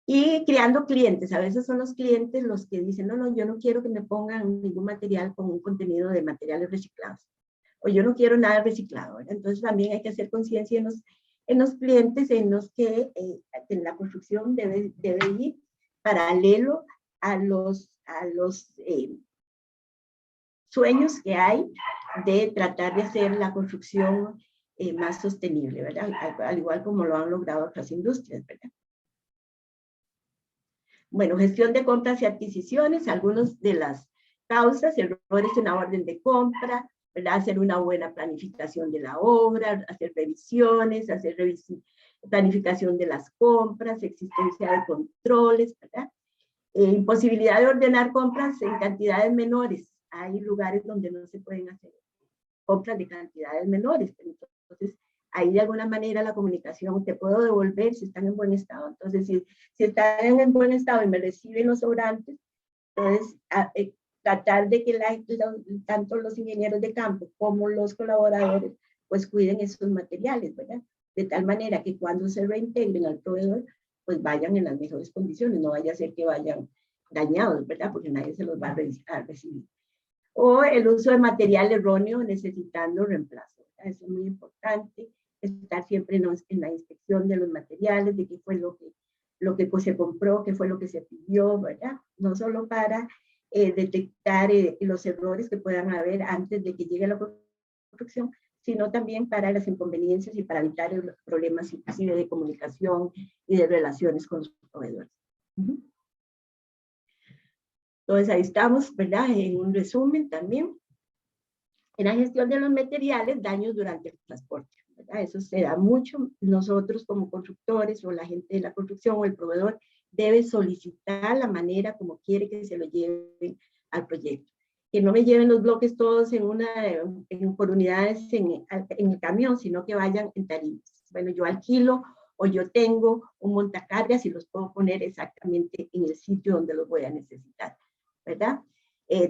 Y creando clientes. A veces son los clientes los que dicen, no, yo no quiero que me pongan ningún material con un contenido de materiales reciclados. O yo no quiero nada reciclado, ¿verdad? Entonces también hay que hacer conciencia en los clientes en los que en la construcción debe ir paralelo a los sueños que hay de tratar de hacer la construcción más sostenible, ¿verdad? Al igual como lo han logrado otras industrias, ¿verdad? Bueno, gestión de compras y adquisiciones, algunas de las causas, errores en la orden de compra, ¿verdad? Hacer una buena planificación de la obra, hacer revisiones, planificación de las compras, existencia de controles, ¿verdad? Imposibilidad de ordenar compras en cantidades menores. Hay lugares donde no se pueden hacer compras de cantidades menores. Entonces, ahí de alguna manera la comunicación, te puedo devolver si están en buen estado. Entonces, si están en buen estado y me reciben los sobrantes, entonces tratar de que tanto los ingenieros de campo como los colaboradores pues cuiden esos materiales, ¿verdad? De tal manera que cuando se reintegren al proveedor, pues vayan en las mejores condiciones, no vaya a ser que vayan dañados, ¿verdad? Porque nadie se los va a recibir. O el uso de material erróneo necesitando reemplazo, ¿verdad? Eso es muy importante, estar siempre en la inspección de los materiales, de qué fue lo que pues, se compró, qué fue lo que se pidió, ¿verdad? No solo para detectar los errores que puedan haber antes de que llegue la construcción, sino también para las inconveniencias y para evitar los problemas inclusive de comunicación y de relaciones con los proveedores. Entonces ahí estamos, ¿verdad? En un resumen también. En la gestión de los materiales, daños durante el transporte, ¿verdad? Eso se da mucho. Nosotros como constructores o la gente de la construcción o el proveedor debe solicitar la manera como quiere que se lo lleven al proyecto. Que no me lleven los bloques todos por unidades en el camión, sino que vayan en tarimas. Bueno, yo alquilo o yo tengo un montacargas y los puedo poner exactamente en el sitio donde los voy a necesitar, ¿verdad?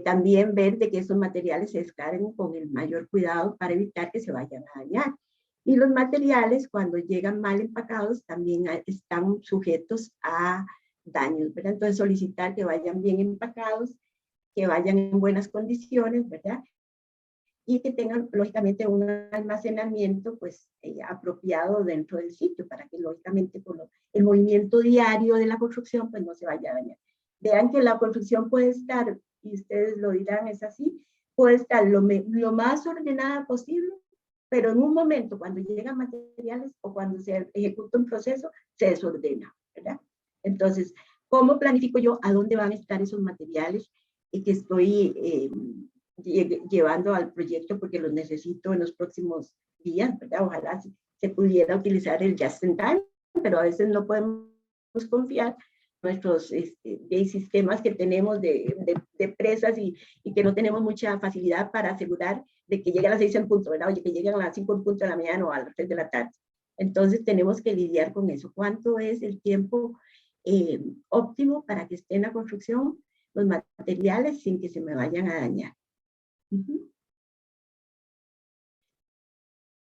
También ver de que esos materiales se descarguen con el mayor cuidado para evitar que se vayan a dañar. Y los materiales, cuando llegan mal empacados, también están sujetos a daños, ¿verdad? Entonces, solicitar que vayan bien empacados, que vayan en buenas condiciones, ¿verdad? Y que tengan, lógicamente, un almacenamiento, pues, apropiado dentro del sitio, para que, lógicamente, con el movimiento diario de la construcción, pues, no se vaya a dañar. Vean que la construcción puede estar, y ustedes lo dirán, es así, puede estar lo más ordenada posible, pero en un momento, cuando llegan materiales o cuando se ejecuta un proceso, se desordena, ¿verdad? Entonces, ¿cómo planifico yo a dónde van a estar esos materiales que estoy llevando al proyecto porque los necesito en los próximos días, ¿verdad? Ojalá se pudiera utilizar el just in time, pero a veces no podemos confiar nuestros sistemas que tenemos de presas y que no tenemos mucha facilidad para asegurar de que lleguen a las 6 en punto, ¿verdad? Oye, que lleguen a las 5 en punto de la mañana o a las 3 de la tarde. Entonces tenemos que lidiar con eso. ¿Cuánto es el tiempo óptimo para que esté en la construcción los materiales sin que se me vayan a dañar?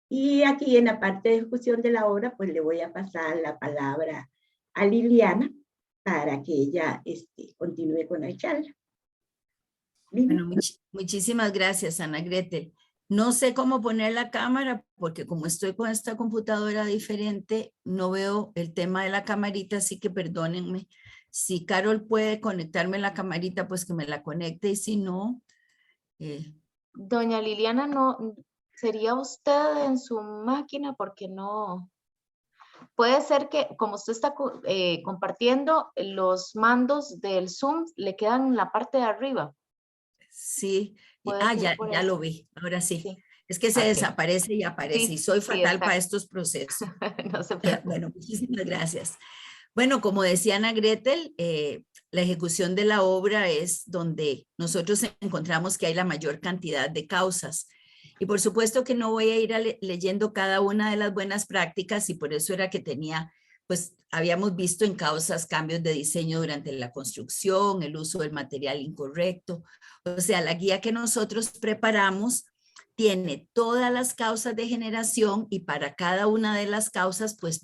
Y aquí en la parte de ejecución de la obra, pues le voy a pasar la palabra a Liliana para que ella continúe con la charla. Bueno, muchísimas gracias, Ana Gretel. No sé cómo poner la cámara porque como estoy con esta computadora diferente, no veo el tema de la camarita, así que perdónenme. Si Carol puede conectarme la camarita, pues que me la conecte y si no... Doña Liliana, no, ¿sería usted en su máquina? Porque no... Puede ser que como usted está compartiendo, los mandos del Zoom le quedan en la parte de arriba. Sí, Puede ser ya, por ya eso. lo vi, ahora sí. Sí. Es que se Ok. desaparece y aparece y Sí, soy sí, fatal para exacto. estos procesos. No se preocupe. Bueno, muchísimas gracias. Bueno, como decía Ana Gretel, la ejecución de la obra es donde nosotros encontramos que hay la mayor cantidad de causas. Y por supuesto que no voy a ir leyendo cada una de las buenas prácticas y por eso era que tenía, pues habíamos visto en causas cambios de diseño durante la construcción, el uso del material incorrecto. O sea, la guía que nosotros preparamos tiene todas las causas de generación y para cada una de las causas, pues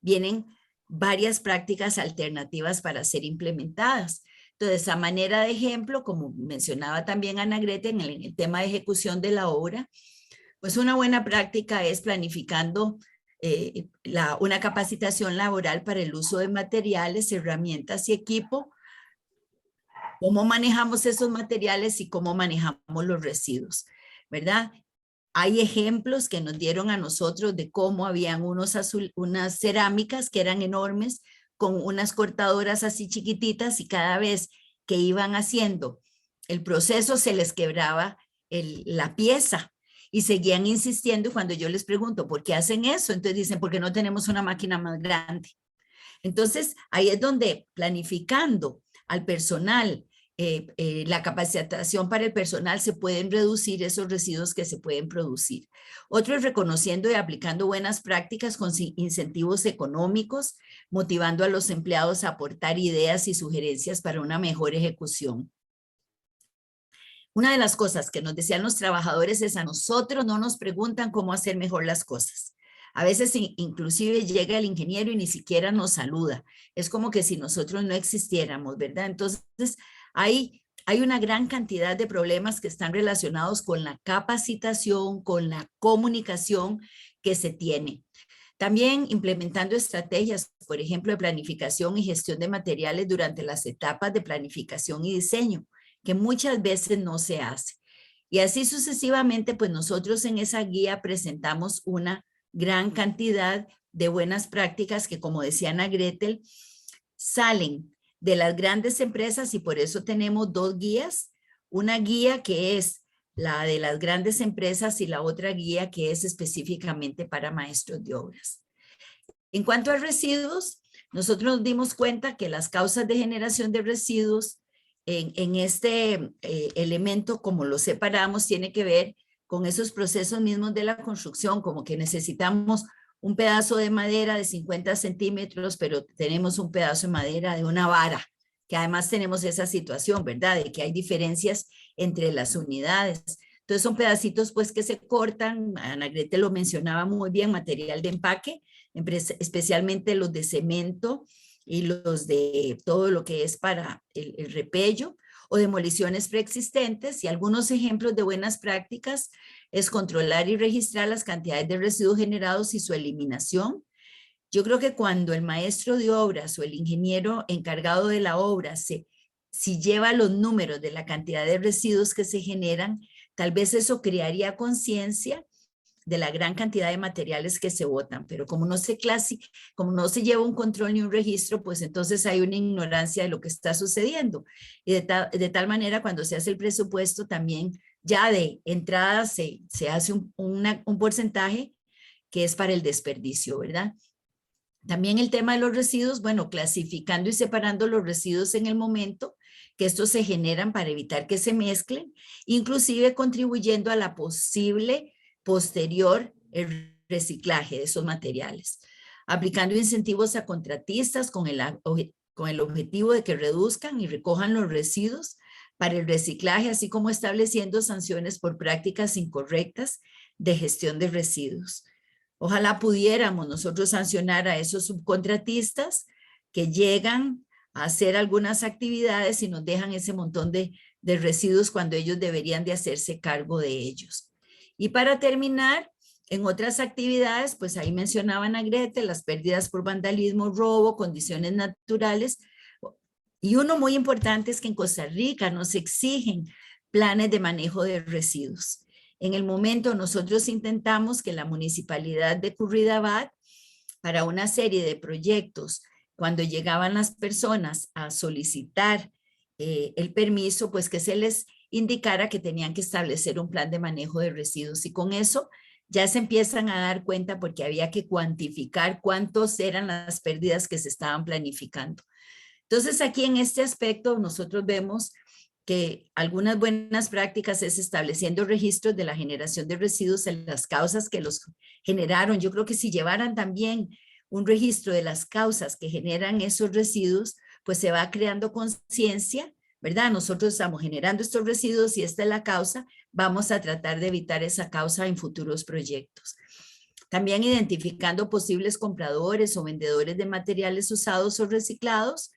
vienen varias prácticas alternativas para ser implementadas. Entonces, a manera de ejemplo, como mencionaba también Ana Grete en el tema de ejecución de la obra, pues una buena práctica es planificando una capacitación laboral para el uso de materiales, herramientas y equipo, cómo manejamos esos materiales y cómo manejamos los residuos, ¿verdad? Hay ejemplos que nos dieron a nosotros de cómo habían unas cerámicas que eran enormes con unas cortadoras así chiquititas y cada vez que iban haciendo el proceso se les quebraba la pieza y seguían insistiendo y cuando yo les pregunto ¿por qué hacen eso? Entonces dicen porque no tenemos una máquina más grande. Entonces ahí es donde planificando al personal la capacitación para el personal se pueden reducir esos residuos que se pueden producir. Otro es reconociendo y aplicando buenas prácticas con incentivos económicos, motivando a los empleados a aportar ideas y sugerencias para una mejor ejecución. Una de las cosas que nos decían los trabajadores es a nosotros no nos preguntan cómo hacer mejor las cosas. A veces inclusive llega el ingeniero y ni siquiera nos saluda. Es como que si nosotros no existiéramos, ¿verdad? Entonces, hay una gran cantidad de problemas que están relacionados con la capacitación, con la comunicación que se tiene. También implementando estrategias, por ejemplo, de planificación y gestión de materiales durante las etapas de planificación y diseño, que muchas veces no se hace. Y así sucesivamente, pues nosotros en esa guía presentamos una gran cantidad de buenas prácticas que, como decía Ana Gretel, salen de las grandes empresas y por eso tenemos dos guías, una guía que es la de las grandes empresas y la otra guía que es específicamente para maestros de obras. En cuanto a residuos, nosotros nos dimos cuenta que las causas de generación de residuos en este elemento, como lo separamos, tiene que ver con esos procesos mismos de la construcción, como que necesitamos un pedazo de madera de 50 centímetros, pero tenemos un pedazo de madera de una vara, que además tenemos esa situación, ¿verdad? De que hay diferencias entre las unidades. Entonces son pedacitos pues que se cortan, Ana Grete lo mencionaba muy bien, material de empaque, especialmente los de cemento y los de todo lo que es para el repello o demoliciones preexistentes y algunos ejemplos de buenas prácticas es controlar y registrar las cantidades de residuos generados y su eliminación. Yo creo que cuando el maestro de obras o el ingeniero encargado de la obra si lleva los números de la cantidad de residuos que se generan, tal vez eso crearía conciencia de la gran cantidad de materiales que se botan, pero como no se lleva un control ni un registro, pues entonces hay una ignorancia de lo que está sucediendo. Y de tal manera, cuando se hace el presupuesto, también ya de entrada se hace un porcentaje que es para el desperdicio, ¿verdad? También el tema de los residuos, bueno, clasificando y separando los residuos en el momento que estos se generan para evitar que se mezclen, inclusive contribuyendo a la posible posterior el reciclaje de esos materiales, aplicando incentivos a contratistas con el objetivo de que reduzcan y recojan los residuos para el reciclaje, así como estableciendo sanciones por prácticas incorrectas de gestión de residuos. Ojalá pudiéramos nosotros sancionar a esos subcontratistas que llegan a hacer algunas actividades y nos dejan ese montón de residuos cuando ellos deberían de hacerse cargo de ellos. Y para terminar, en otras actividades, pues ahí mencionaban a Grete, las pérdidas por vandalismo, robo, condiciones naturales. Y uno muy importante es que en Costa Rica nos exigen planes de manejo de residuos. En el momento nosotros intentamos que la municipalidad de Curridabat, para una serie de proyectos, cuando llegaban las personas a solicitar el permiso, pues que se les indicara que tenían que establecer un plan de manejo de residuos. Y con eso ya se empiezan a dar cuenta porque había que cuantificar cuántos eran las pérdidas que se estaban planificando. Entonces, aquí en este aspecto nosotros vemos que algunas buenas prácticas es estableciendo registros de la generación de residuos en las causas que los generaron. Yo creo que si llevaran también un registro de las causas que generan esos residuos, pues se va creando conciencia, ¿verdad? Nosotros estamos generando estos residuos y esta es la causa, vamos a tratar de evitar esa causa en futuros proyectos. También identificando posibles compradores o vendedores de materiales usados o reciclados,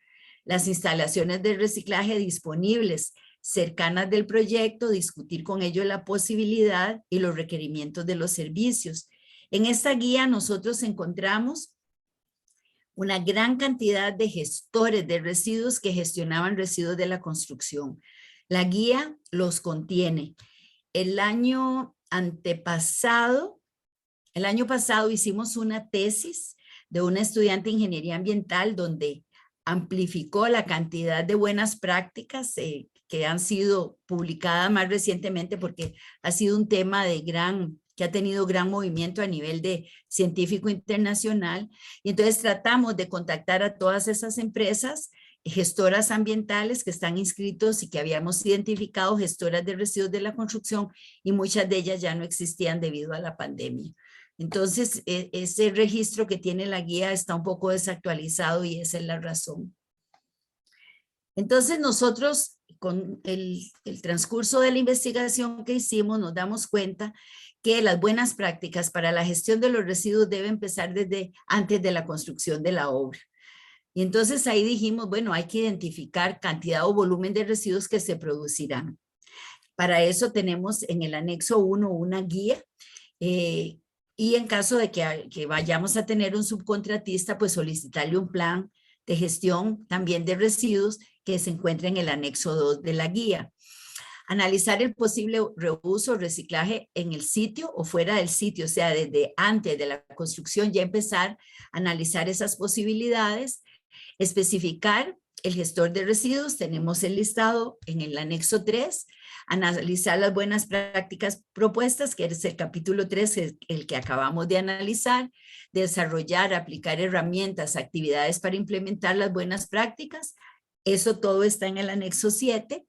las instalaciones de reciclaje disponibles cercanas del proyecto, discutir con ellos la posibilidad y los requerimientos de los servicios. En esta guía nosotros encontramos una gran cantidad de gestores de residuos que gestionaban residuos de la construcción. La guía los contiene. El año pasado hicimos una tesis de una estudiante de ingeniería ambiental donde amplificó la cantidad de buenas prácticas que han sido publicadas más recientemente porque ha sido un tema que ha tenido gran movimiento a nivel de científico internacional. Y entonces tratamos de contactar a todas esas empresas, gestoras ambientales que están inscritos y que habíamos identificado, gestoras de residuos de la construcción, y muchas de ellas ya no existían debido a la pandemia. Entonces, ese registro que tiene la guía está un poco desactualizado y esa es la razón. Entonces, nosotros, con el transcurso de la investigación que hicimos, nos damos cuenta que las buenas prácticas para la gestión de los residuos deben empezar desde antes de la construcción de la obra. Y entonces ahí dijimos, bueno, hay que identificar cantidad o volumen de residuos que se producirán. Para eso tenemos en el anexo 1 una guía y en caso de que vayamos a tener un subcontratista, pues solicitarle un plan de gestión también de residuos que se encuentra en el anexo 2 de la guía. Analizar el posible reuso o reciclaje en el sitio o fuera del sitio, o sea, desde antes de la construcción ya empezar a analizar esas posibilidades. Especificar el gestor de residuos, tenemos el listado en el anexo 3, analizar las buenas prácticas propuestas, que es el capítulo 3, el que acabamos de analizar, desarrollar, aplicar herramientas, actividades para implementar las buenas prácticas, eso todo está en el anexo 7,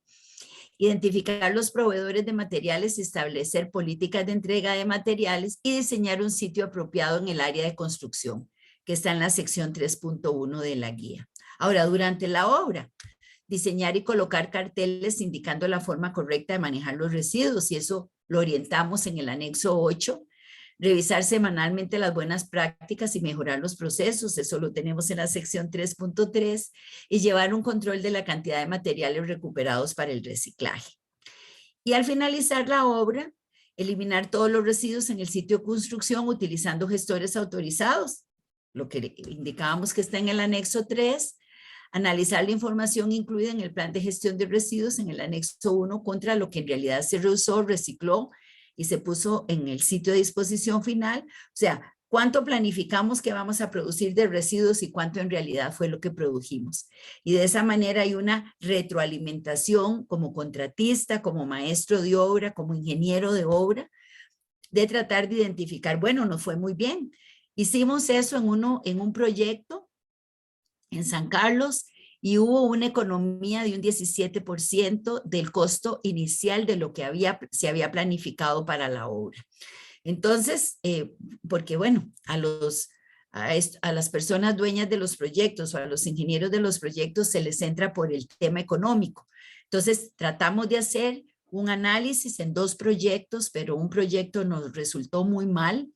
identificar los proveedores de materiales y establecer políticas de entrega de materiales y diseñar un sitio apropiado en el área de construcción, que está en la sección 3.1 de la guía. Ahora, durante la obra, diseñar y colocar carteles indicando la forma correcta de manejar los residuos, y eso lo orientamos en el anexo 8. Revisar semanalmente las buenas prácticas y mejorar los procesos, eso lo tenemos en la sección 3.3, y llevar un control de la cantidad de materiales recuperados para el reciclaje. Y al finalizar la obra, eliminar todos los residuos en el sitio de construcción utilizando gestores autorizados, lo que indicábamos que está en el anexo 3, analizar la información incluida en el plan de gestión de residuos en el anexo 1 contra lo que en realidad se reusó, recicló y se puso en el sitio de disposición final. O sea, cuánto planificamos que vamos a producir de residuos y cuánto en realidad fue lo que produjimos. Y de esa manera hay una retroalimentación como contratista, como maestro de obra, como ingeniero de obra, de tratar de identificar, bueno, nos fue muy bien. Hicimos eso en un proyecto en San Carlos y hubo una economía de un 17% del costo inicial de lo que se había planificado para la obra. Entonces, porque bueno, a las personas dueñas de los proyectos o a los ingenieros de los proyectos se les entra por el tema económico. Entonces, tratamos de hacer un análisis en 2 proyectos, pero un proyecto nos resultó muy mal.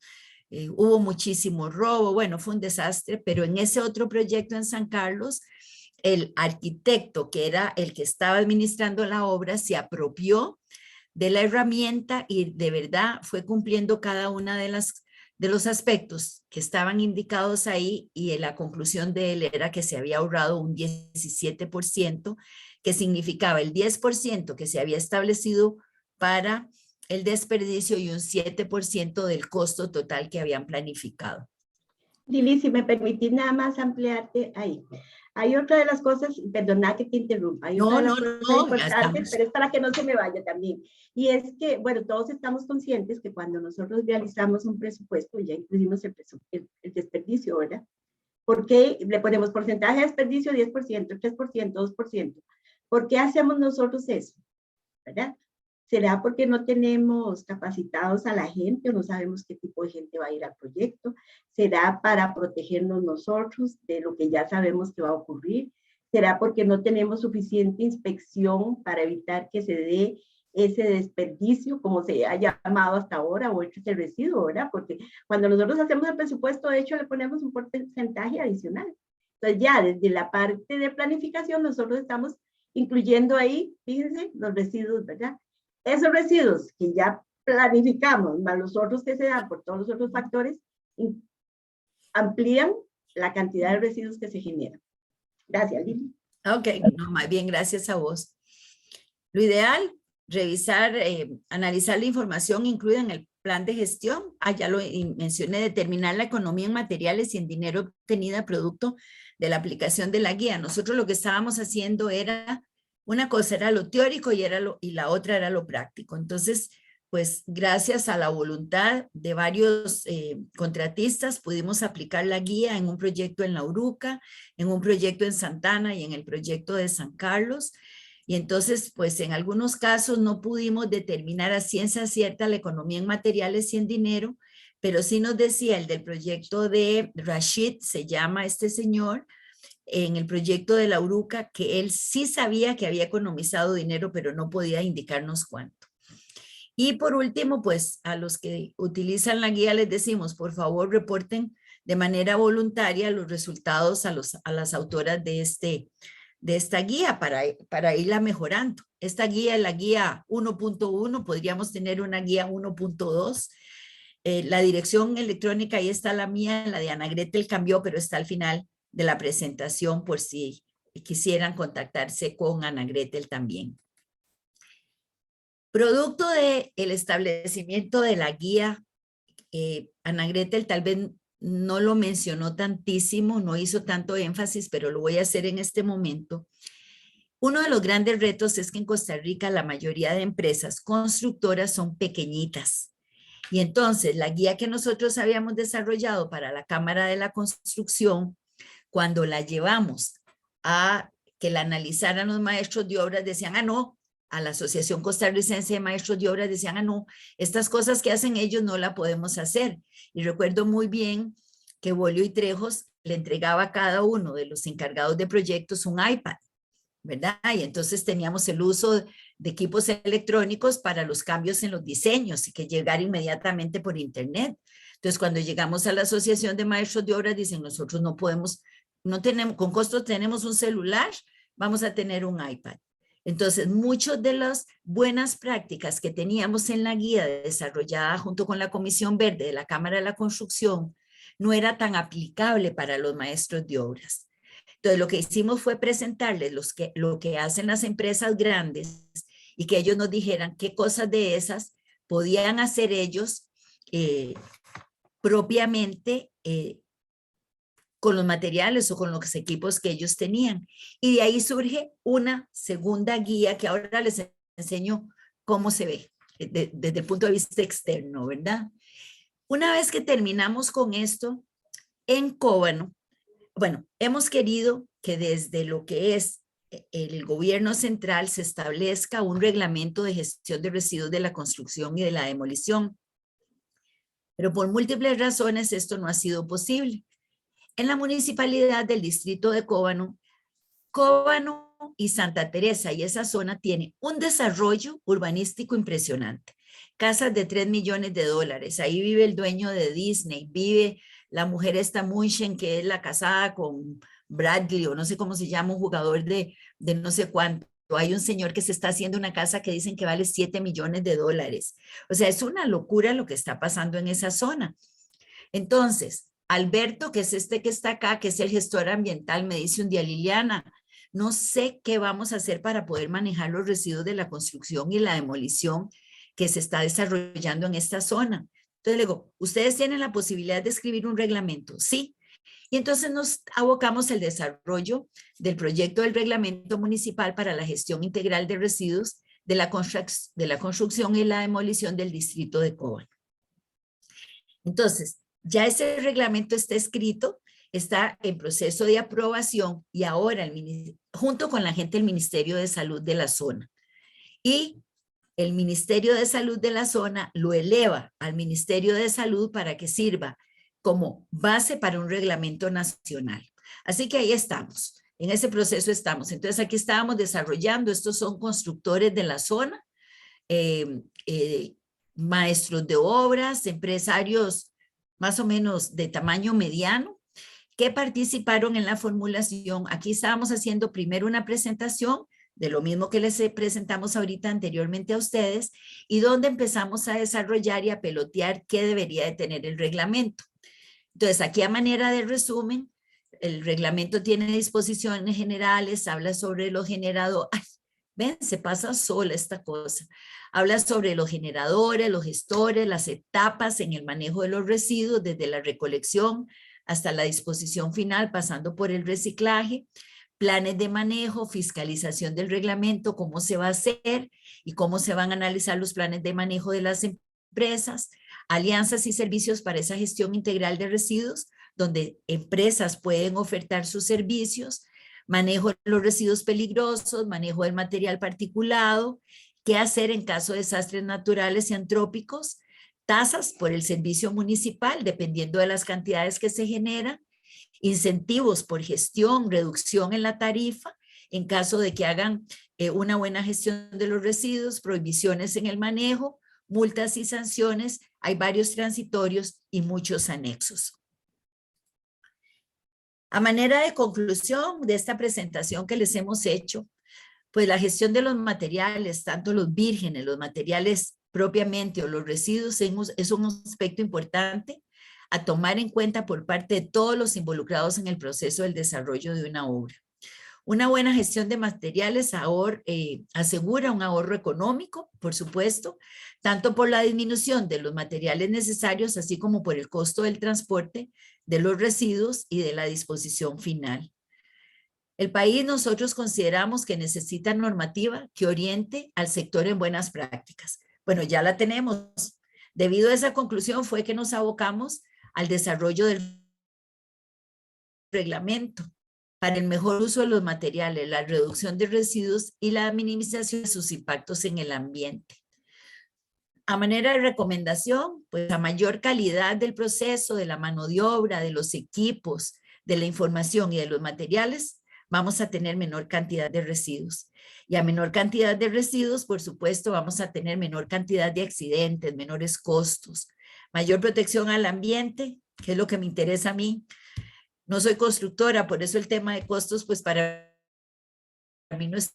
Hubo muchísimo robo, bueno, fue un desastre, pero en ese otro proyecto en San Carlos, el arquitecto, que era el que estaba administrando la obra, se apropió de la herramienta y de verdad fue cumpliendo cada una de los aspectos que estaban indicados ahí, y la conclusión de él era que se había ahorrado un 17%, que significaba el 10% que se había establecido para el desperdicio y un 7% del costo total que habían planificado. Lili, si me permitís nada más ampliarte ahí. Hay otra de las cosas, perdona que te interrumpa, hay otra de las cosas importantes, pero es para que no se me vaya también. Y es que, bueno, todos estamos conscientes que cuando nosotros realizamos un presupuesto, ya incluimos el desperdicio, ¿verdad? ¿Por qué le ponemos porcentaje de desperdicio 10%, 3%, 2%? ¿Por qué hacemos nosotros eso? ¿Verdad? ¿Será porque no tenemos capacitados a la gente o no sabemos qué tipo de gente va a ir al proyecto? ¿Será para protegernos nosotros de lo que ya sabemos que va a ocurrir? ¿Será porque no tenemos suficiente inspección para evitar que se dé ese desperdicio, como se ha llamado hasta ahora, o ese residuo, ¿verdad? Porque cuando nosotros hacemos el presupuesto, de hecho, le ponemos un porcentaje adicional. Entonces ya desde la parte de planificación nosotros estamos incluyendo ahí, fíjense, los residuos, ¿verdad? Esos residuos que ya planificamos, más los otros que se dan por todos los otros factores, amplían la cantidad de residuos que se generan. Gracias, Lili. Ok, no, más bien gracias a vos. Lo ideal, revisar, analizar la información incluida en el plan de gestión. Ya lo mencioné, determinar la economía en materiales y en dinero obtenida producto de la aplicación de la guía. Nosotros lo que estábamos haciendo era, una cosa era lo teórico y la otra era lo práctico. Entonces, pues gracias a la voluntad de varios contratistas pudimos aplicar la guía en un proyecto en La Uruca, en un proyecto en Santana y en el proyecto de San Carlos. Y entonces, pues en algunos casos no pudimos determinar a ciencia cierta la economía en materiales y en dinero, pero sí nos decía el del proyecto de Rashid, se llama este señor, en el proyecto de La Uruca, que él sí sabía que había economizado dinero, pero no podía indicarnos cuánto. Y por último, pues a los que utilizan la guía les decimos, por favor, reporten de manera voluntaria los resultados a las autoras de esta guía para irla mejorando. Esta guía es la guía 1.1, podríamos tener una guía 1.2. La dirección electrónica, ahí está la mía, la de Ana Gretel cambió, pero está al final de la presentación por si quisieran contactarse con Ana Gretel también. Producto del establecimiento de la guía, Ana Gretel tal vez no lo mencionó tantísimo, no hizo tanto énfasis, pero lo voy a hacer en este momento. Uno de los grandes retos es que en Costa Rica la mayoría de empresas constructoras son pequeñitas. Y entonces la guía que nosotros habíamos desarrollado para la Cámara de la Construcción, cuando la llevamos a que la analizaran los maestros de obras, decían, no, a la Asociación Costarricense de Maestros de Obras decían, no, estas cosas que hacen ellos no la podemos hacer. Y recuerdo muy bien que Bolio y Trejos le entregaba a cada uno de los encargados de proyectos un iPad, ¿verdad? Y entonces teníamos el uso de equipos electrónicos para los cambios en los diseños y que llegar inmediatamente por internet. Entonces, cuando llegamos a la Asociación de Maestros de Obras, dicen, nosotros no podemos, no tenemos, con costo tenemos un celular, vamos a tener un iPad. Entonces, muchas de las buenas prácticas que teníamos en la guía desarrollada junto con la Comisión Verde de la Cámara de la Construcción no era tan aplicable para los maestros de obras. Entonces, lo que hicimos fue presentarles lo que hacen las empresas grandes y que ellos nos dijeran qué cosas de esas podían hacer ellos propiamente con los materiales o con los equipos que ellos tenían. Y de ahí surge una segunda guía que ahora les enseño cómo se ve desde el punto de vista externo, ¿verdad? Una vez que terminamos con esto, en Cóbano, bueno, hemos querido que desde lo que es el gobierno central se establezca un reglamento de gestión de residuos de la construcción y de la demolición. Pero por múltiples razones esto no ha sido posible. En la municipalidad del distrito de Cóbano y Santa Teresa y esa zona tiene un desarrollo urbanístico impresionante. Casas de $3 millones. Ahí vive el dueño de Disney, vive la mujer esta Munchen, que es la casada con Bradley, o no sé cómo se llama, un jugador de no sé cuánto. Hay un señor que se está haciendo una casa que dicen que vale $7 millones. O sea, es una locura lo que está pasando en esa zona. Entonces, Alberto, que es este que está acá, que es el gestor ambiental, me dice un día, Liliana, no sé qué vamos a hacer para poder manejar los residuos de la construcción y la demolición que se está desarrollando en esta zona. Entonces le digo, ¿ustedes tienen la posibilidad de escribir un reglamento? Sí. Y entonces nos abocamos al desarrollo del proyecto del reglamento municipal para la gestión integral de residuos de la construcción y la demolición del distrito de Cobán. Entonces, ya ese reglamento está escrito, está en proceso de aprobación y ahora, junto con la gente del Ministerio de Salud de la zona. Y el Ministerio de Salud de la zona lo eleva al Ministerio de Salud para que sirva como base para un reglamento nacional. Así que ahí estamos, en ese proceso estamos. Entonces aquí estábamos desarrollando, estos son constructores de la zona, maestros de obras, empresarios más o menos de tamaño mediano, que participaron en la formulación. Aquí estábamos haciendo primero una presentación de lo mismo que les presentamos ahorita anteriormente a ustedes, y donde empezamos a desarrollar y a pelotear qué debería de tener el reglamento. Entonces, aquí a manera de resumen, el reglamento tiene disposiciones generales, habla sobre los generadores. Ven, se pasa sola esta cosa. Habla sobre los generadores, los gestores, las etapas en el manejo de los residuos, desde la recolección hasta la disposición final, pasando por el reciclaje, planes de manejo, fiscalización del reglamento, cómo se va a hacer y cómo se van a analizar los planes de manejo de las empresas, alianzas y servicios para esa gestión integral de residuos, donde empresas pueden ofertar sus servicios, manejo de los residuos peligrosos, manejo del material particulado, qué hacer en caso de desastres naturales y antrópicos, tasas por el servicio municipal, dependiendo de las cantidades que se generan, incentivos por gestión, reducción en la tarifa, en caso de que hagan una buena gestión de los residuos, prohibiciones en el manejo, multas y sanciones, hay varios transitorios y muchos anexos. A manera de conclusión de esta presentación que les hemos hecho, pues la gestión de los materiales, tanto los vírgenes, los materiales propiamente o los residuos, es un aspecto importante a tomar en cuenta por parte de todos los involucrados en el proceso del desarrollo de una obra. Una buena gestión de materiales asegura un ahorro económico, por supuesto, tanto por la disminución de los materiales necesarios, así como por el costo del transporte de los residuos y de la disposición final. El país, nosotros consideramos que necesita normativa que oriente al sector en buenas prácticas. Bueno, ya la tenemos. Debido a esa conclusión fue que nos abocamos al desarrollo del reglamento para el mejor uso de los materiales, la reducción de residuos y la minimización de sus impactos en el ambiente. A manera de recomendación, pues a mayor calidad del proceso, de la mano de obra, de los equipos, de la información y de los materiales, vamos a tener menor cantidad de residuos. Y a menor cantidad de residuos, por supuesto, vamos a tener menor cantidad de accidentes, menores costos, mayor protección al ambiente, que es lo que me interesa a mí. No soy constructora, por eso el tema de costos, pues para mí no es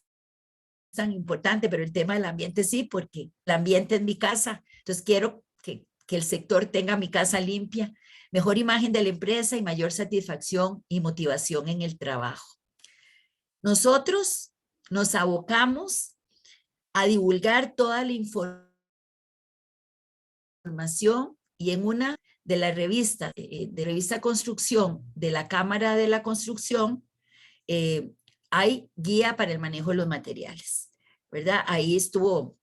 tan importante, pero el tema del ambiente sí, porque el ambiente es mi casa. Entonces quiero que el sector tenga mi casa limpia, mejor imagen de la empresa y mayor satisfacción y motivación en el trabajo. Nosotros nos abocamos a divulgar toda la información y en una de la revista, revista Construcción, de la Cámara de la Construcción, hay guía para el manejo de los materiales, ¿verdad? Ahí estuvo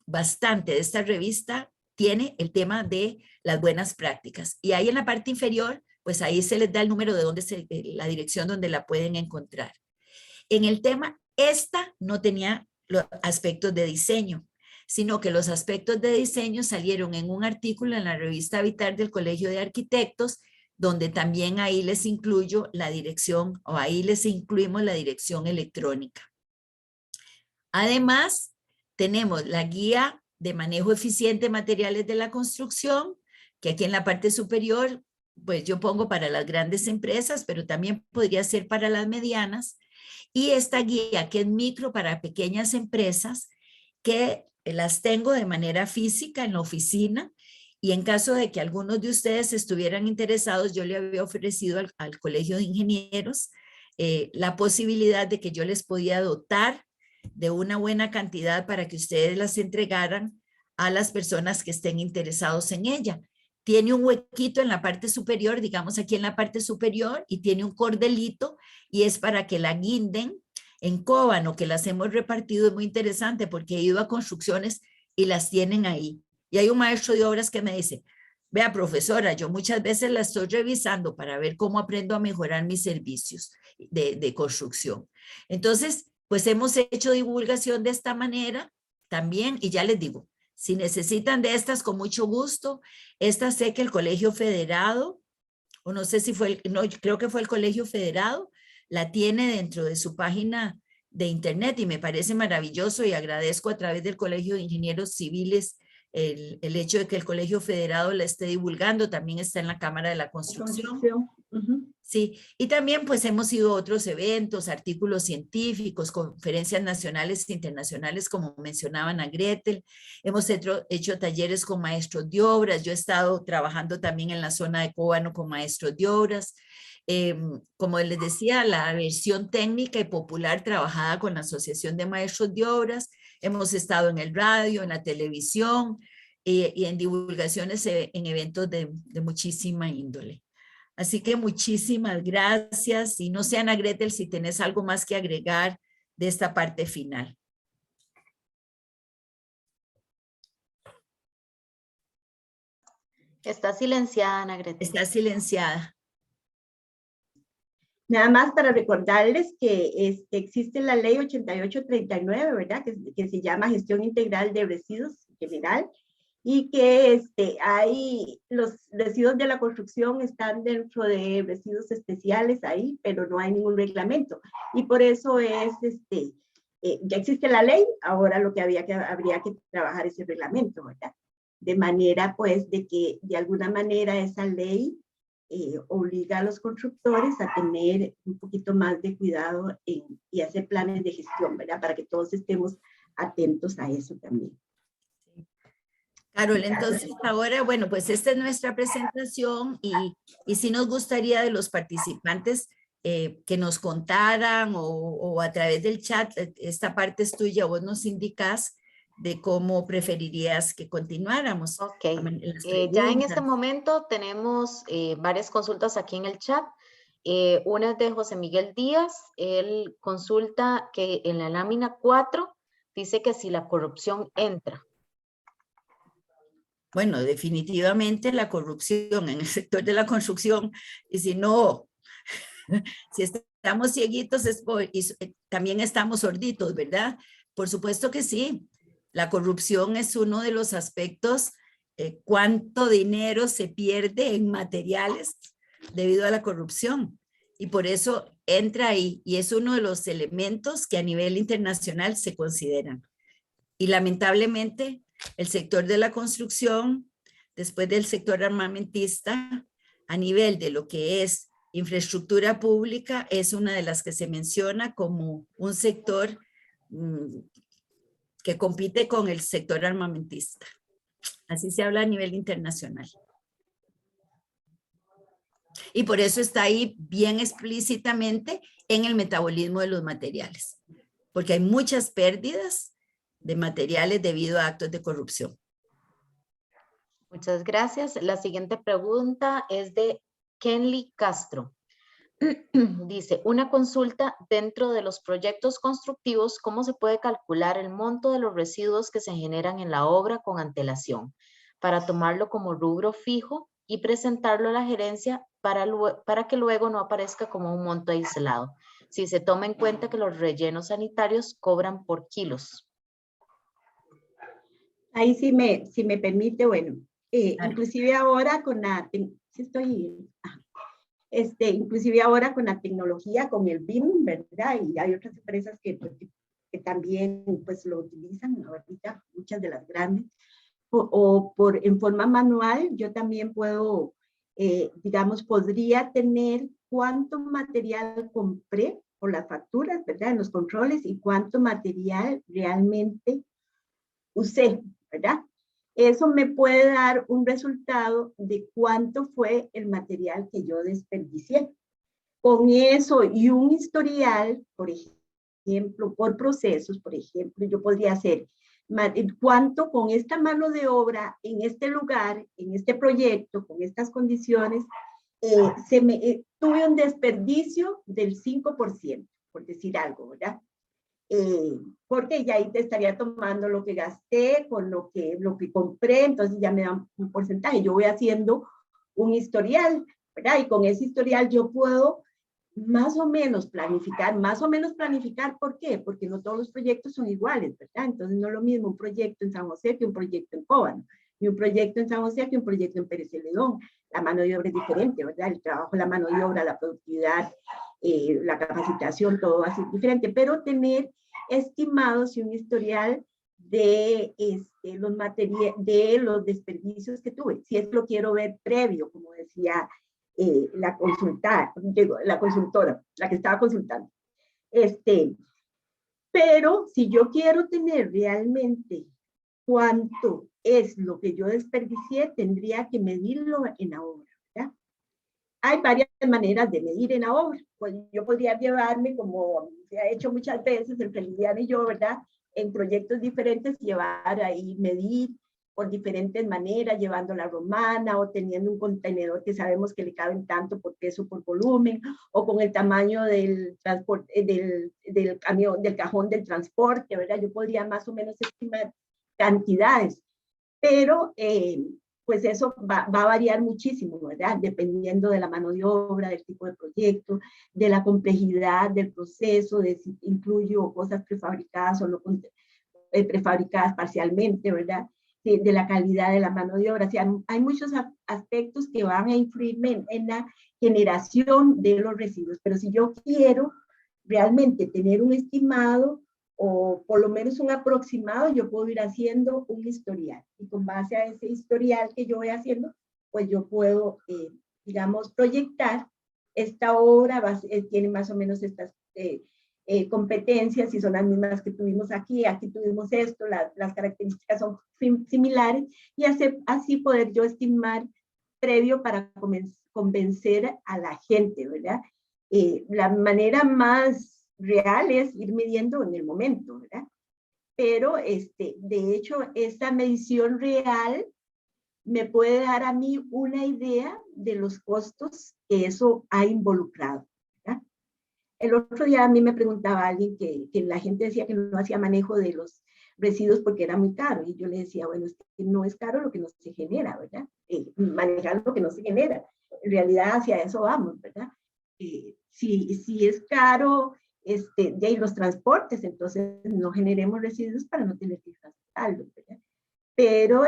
bastante de esta revista, tiene el tema de las buenas prácticas. Y ahí en la parte inferior, pues ahí se les da el número de donde la dirección donde la pueden encontrar. En el tema, esta no tenía los aspectos de diseño, sino que los aspectos de diseño salieron en un artículo en la revista Habitar del Colegio de Arquitectos, donde también ahí les incluyo la dirección, o ahí les incluimos la dirección electrónica. Además, tenemos la guía de manejo eficiente de materiales de la construcción, que aquí en la parte superior pues yo pongo para las grandes empresas, pero también podría ser para las medianas. Y esta guía que es micro para pequeñas empresas, que las tengo de manera física en la oficina. Y en caso de que algunos de ustedes estuvieran interesados, yo le había ofrecido al Colegio de Ingenieros la posibilidad de que yo les podía dotar de una buena cantidad para que ustedes las entregaran a las personas que estén interesados en ella. Tiene un huequito en la parte superior, digamos aquí en la parte superior, y tiene un cordelito, y es para que la guinden en Cóbano, que las hemos repartido. Es muy interesante porque he ido a construcciones y las tienen ahí. Y hay un maestro de obras que me dice, vea, profesora, yo muchas veces la estoy revisando para ver cómo aprendo a mejorar mis servicios de construcción. Entonces, pues hemos hecho divulgación de esta manera también, y ya les digo, si necesitan de estas, con mucho gusto. Esta sé que el Colegio Federado, o no sé si fue, no, creo que fue el Colegio Federado, la tiene dentro de su página de internet y me parece maravilloso, y agradezco a través del Colegio de Ingenieros Civiles el hecho de que el Colegio Federado la esté divulgando. También está en la Cámara de la Construcción. Sí, y también pues hemos ido a otros eventos, artículos científicos, conferencias nacionales e internacionales, como mencionaban a Gretel. Hemos hecho talleres con maestros de obras. Yo he estado trabajando también en la zona de Cóbano con maestros de obras. Como les decía, la versión técnica y popular trabajada con la Asociación de Maestros de Obras. Hemos estado en el radio, en la televisión y en divulgaciones en eventos de muchísima índole. Así que muchísimas gracias. Y no sé, Ana Gretel, si tenés algo más que agregar de esta parte final. Está silenciada, Ana Gretel. Está silenciada. Nada más para recordarles que existe la ley 8839, ¿verdad? Que se llama Gestión Integral de Residuos en general, y que hay los residuos de la construcción están dentro de residuos especiales ahí, pero no hay ningún reglamento. Y por eso es, ya existe la ley, ahora lo que habría que trabajar ese reglamento, ¿verdad? De manera, pues, de que de alguna manera esa ley obliga a los constructores a tener un poquito más de cuidado y hacer planes de gestión, ¿verdad? Para que todos estemos atentos a eso también. Carol, entonces ahora, bueno, pues esta es nuestra presentación y sí nos gustaría de los participantes que nos contaran o a través del chat, esta parte es tuya, vos nos indicas de cómo preferirías que continuáramos. Ok, ya en este momento tenemos varias consultas aquí en el chat. Una es de José Miguel Díaz. Él consulta que en la lámina 4 dice que si la corrupción entra. Bueno, definitivamente la corrupción en el sector de la construcción, y si no, si estamos cieguitos, también estamos sorditos, ¿verdad? Por supuesto que sí. La corrupción es uno de los aspectos, cuánto dinero se pierde en materiales debido a la corrupción. Y por eso entra ahí, y es uno de los elementos que a nivel internacional se consideran. Y lamentablemente, el sector de la construcción, después del sector armamentista, a nivel de lo que es infraestructura pública, es una de las que se menciona como un sector que compite con el sector armamentista. Así se habla a nivel internacional. Y por eso está ahí bien explícitamente en el metabolismo de los materiales, porque hay muchas pérdidas de materiales debido a actos de corrupción. Muchas gracias. La siguiente pregunta es de Kenly Castro. Dice, una consulta: dentro de los proyectos constructivos, ¿cómo se puede calcular el monto de los residuos que se generan en la obra con antelación para tomarlo como rubro fijo y presentarlo a la gerencia para que luego no aparezca como un monto aislado, si se toma en cuenta que los rellenos sanitarios cobran por kilos? Ahí si me permite, bueno, inclusive ahora con la, inclusive ahora con la tecnología, con el BIM, ¿verdad? Y hay otras empresas que también pues lo utilizan ahorita, muchas de las grandes, en forma manual. Yo también puedo digamos, podría tener cuánto material compré por las facturas, ¿verdad? En los controles y cuánto material realmente usé, ¿verdad? Eso me puede dar un resultado de cuánto fue el material que yo desperdicié. Con eso y un historial, por ejemplo, por procesos, por ejemplo, yo podría hacer cuánto con esta mano de obra, en este lugar, en este proyecto, con estas condiciones, tuve un desperdicio del 5%, por decir algo, ¿verdad? Porque ya ahí te estaría tomando lo que gasté con lo que compré, entonces ya me dan un porcentaje. Yo voy haciendo un historial, ¿verdad? Y con ese historial yo puedo más o menos planificar, ¿por qué? Porque no todos los proyectos son iguales, ¿verdad? Entonces no es lo mismo un proyecto en San José que un proyecto en Cóbano, y un proyecto en San José que un proyecto en Pérez Celedón. La mano de obra es diferente, ¿verdad? El trabajo, la mano de obra, la productividad, la capacitación, todo va a ser diferente, pero tener estimados y un historial de los desperdicios que tuve. Si es que lo quiero ver previo, como decía la consultora, la que estaba consultando. Pero si yo quiero tener realmente cuánto es lo que yo desperdicié, tendría que medirlo en la obra, ¿verdad? Hay varias maneras de medir en la obra. Pues yo podría llevarme, como se ha hecho muchas veces, entre Liliana y yo, ¿verdad? En proyectos diferentes, llevar ahí, medir por diferentes maneras, llevando la romana o teniendo un contenedor que sabemos que le caben tanto por peso, por volumen, o con el tamaño del transporte, del camión, del cajón del transporte, ¿verdad? Yo podría más o menos estimar cantidades, pero pues eso va a variar muchísimo, ¿verdad? Dependiendo de la mano de obra, del tipo de proyecto, de la complejidad del proceso, de si incluyo cosas prefabricadas o no prefabricadas parcialmente, ¿verdad? De la calidad de la mano de obra. O sea, hay muchos aspectos que van a influir en la generación de los residuos, pero si yo quiero realmente tener un estimado o por lo menos un aproximado, yo puedo ir haciendo un historial. Y con base a ese historial que yo voy haciendo, pues yo puedo, digamos, proyectar esta obra, tiene más o menos estas competencias y son las mismas que tuvimos aquí tuvimos esto, las características son similares y así poder yo estimar previo para convencer a la gente, ¿verdad? La manera más real es ir midiendo en el momento, ¿verdad? Pero de hecho esta medición real me puede dar a mí una idea de los costos que eso ha involucrado, ¿verdad? El otro día a mí me preguntaba alguien que la gente decía que no hacía manejo de los residuos porque era muy caro, y yo le decía, bueno, es que no es caro lo que no se genera, ¿verdad? Manejar lo que no se genera. En realidad hacia eso vamos, ¿verdad? Si es caro de ahí los transportes, entonces no generemos residuos para no tener que transportarlos, ¿verdad? Pero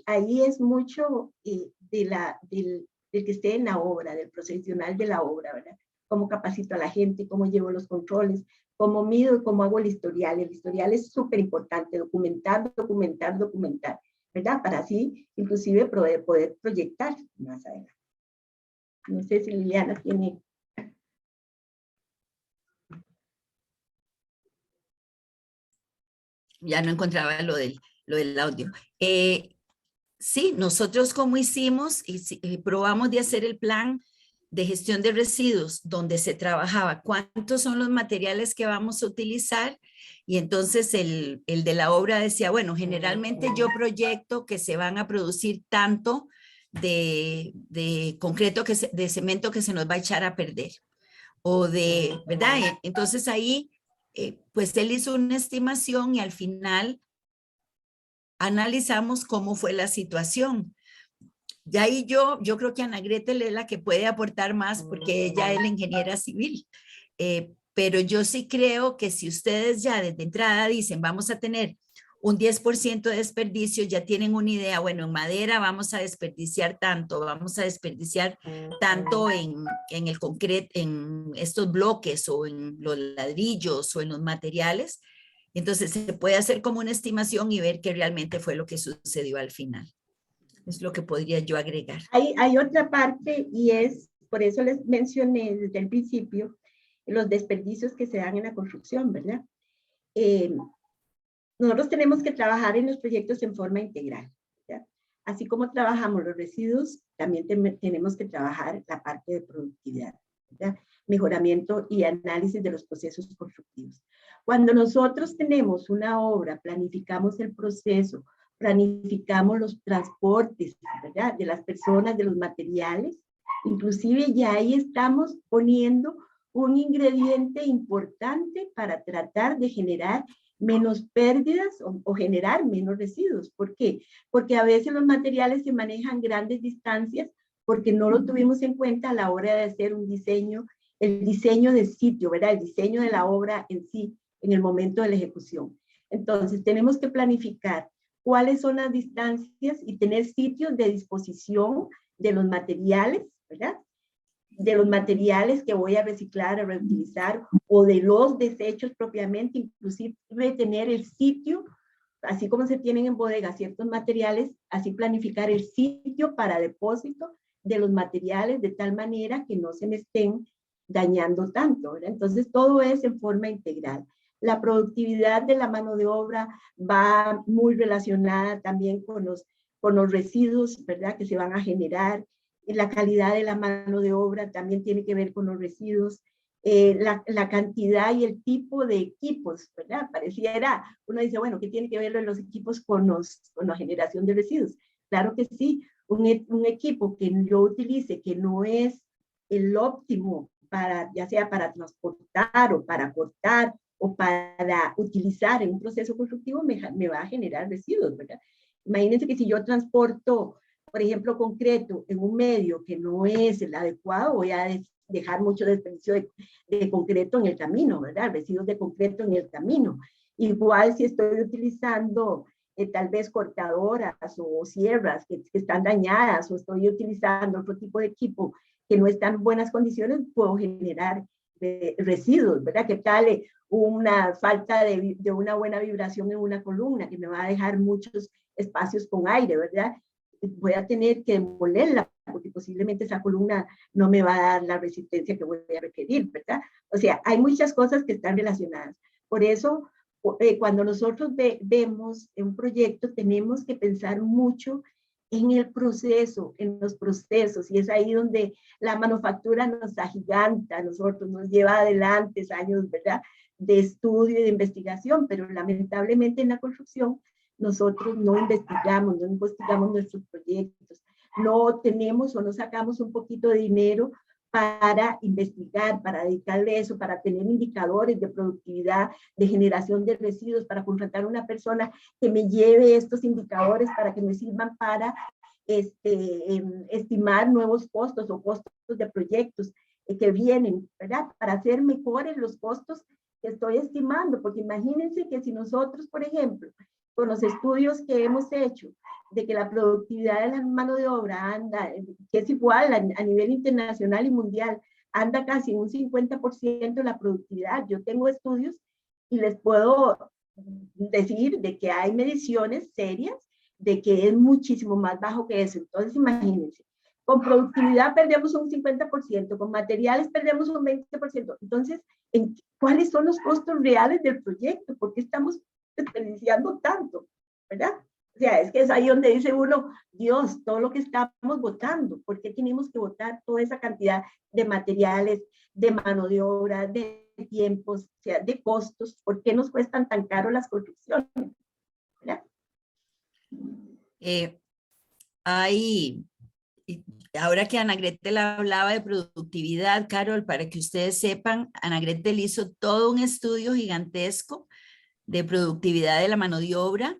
ahí es mucho del que esté en la obra, del profesional de la obra, ¿verdad? Cómo capacito a la gente, cómo llevo los controles, cómo mido y cómo hago el historial. El historial es súper importante, documentar, ¿verdad? Para así, inclusive, poder proyectar más adelante. No sé si Liliana tiene... Ya no encontraba lo del audio. Sí, nosotros como hicimos y probamos de hacer el plan de gestión de residuos donde se trabajaba cuántos son los materiales que vamos a utilizar, y entonces el de la obra decía, bueno, generalmente yo proyecto que se van a producir tanto de concreto, de cemento que se nos va a echar a perder, o de, ¿verdad? Entonces ahí, pues él hizo una estimación y al final analizamos cómo fue la situación. Ya ahí yo creo que Ana Gretel es la que puede aportar más porque ella es la ingeniera civil. Pero yo sí creo que si ustedes ya desde entrada dicen vamos a tener un 10% de desperdicio, ya tienen una idea, bueno, en madera vamos a desperdiciar tanto, vamos a desperdiciar tanto en el concreto, en estos bloques o en los ladrillos o en los materiales. Entonces se puede hacer como una estimación y ver qué realmente fue lo que sucedió al final. Es lo que podría yo agregar. Hay otra parte y es, por eso les mencioné desde el principio, los desperdicios que se dan en la construcción, ¿verdad? Nosotros tenemos que trabajar en los proyectos en forma integral, ¿ya? Así como trabajamos los residuos, también tenemos que trabajar la parte de productividad, ¿ya? Mejoramiento y análisis de los procesos constructivos. Cuando nosotros tenemos una obra, planificamos el proceso, planificamos los transportes, ¿verdad? De las personas, de los materiales, inclusive ya ahí estamos poniendo un ingrediente importante para tratar de generar menos pérdidas o generar menos residuos. ¿Por qué? Porque a veces los materiales se manejan grandes distancias porque no lo tuvimos en cuenta a la hora de hacer un diseño, el diseño del sitio, ¿verdad? El diseño de la obra en sí, en el momento de la ejecución. Entonces, tenemos que planificar cuáles son las distancias y tener sitios de disposición de los materiales, ¿verdad? De los materiales que voy a reciclar, a reutilizar, o de los desechos propiamente, inclusive tener el sitio, así como se tienen en bodega ciertos materiales, así planificar el sitio para depósito de los materiales de tal manera que no se me estén dañando tanto, ¿verdad? Entonces, todo es en forma integral. La productividad de la mano de obra va muy relacionada también con los residuos, ¿verdad? Que se van a generar. La calidad de la mano de obra también tiene que ver con los residuos, la cantidad y el tipo de equipos, ¿verdad? Pareciera, uno dice, bueno, ¿qué tiene que ver los equipos con la generación de residuos? Claro que sí, un equipo que yo utilice que no es el óptimo para, ya sea para transportar o para cortar o para utilizar en un proceso constructivo, me va a generar residuos, ¿verdad? Imagínense que si yo transporto, por ejemplo, concreto en un medio que no es el adecuado, voy a dejar mucho desperdicio de concreto en el camino, ¿verdad? Residuos de concreto en el camino. Igual si estoy utilizando tal vez cortadoras o sierras que están dañadas, o estoy utilizando otro tipo de equipo que no está en buenas condiciones, puedo generar residuos, ¿verdad? ¿Qué tal una falta de una buena vibración en una columna que me va a dejar muchos espacios con aire, ¿verdad? Voy a tener que demolerla porque posiblemente esa columna no me va a dar la resistencia que voy a requerir, ¿verdad? O sea, hay muchas cosas que están relacionadas. Por eso, cuando nosotros vemos un proyecto, tenemos que pensar mucho en el proceso, en los procesos, y es ahí donde la manufactura nos agiganta, nosotros nos lleva adelante años, ¿verdad?, de estudio y de investigación, pero lamentablemente en la construcción nosotros no investigamos nuestros proyectos, no tenemos o no sacamos un poquito de dinero para investigar, para dedicarle eso, para tener indicadores de productividad, de generación de residuos, para contratar a una persona que me lleve estos indicadores para que me sirvan para estimar nuevos costos o costos de proyectos que vienen, ¿verdad? Para hacer mejores los costos que estoy estimando, porque imagínense que si nosotros, por ejemplo, con los estudios que hemos hecho, de que la productividad de la mano de obra anda, que es igual a nivel internacional y mundial, anda casi un 50% la productividad. Yo tengo estudios y les puedo decir de que hay mediciones serias de que es muchísimo más bajo que eso. Entonces, imagínense, con productividad perdemos un 50%, con materiales perdemos un 20%. Entonces, ¿cuáles son los costos reales del proyecto? ¿Por qué estamos desperdiciando tanto? ¿Verdad? O sea, es que es ahí donde dice uno, Dios, todo lo que estamos botando, ¿por qué tenemos que botar toda esa cantidad de materiales, de mano de obra, de tiempos, o sea, de costos? ¿Por qué nos cuestan tan caro las construcciones? ¿Verdad? Ahora que Ana Gretel hablaba de productividad, Carol, para que ustedes sepan, Ana Gretel hizo todo un estudio gigantesco de productividad de la mano de obra.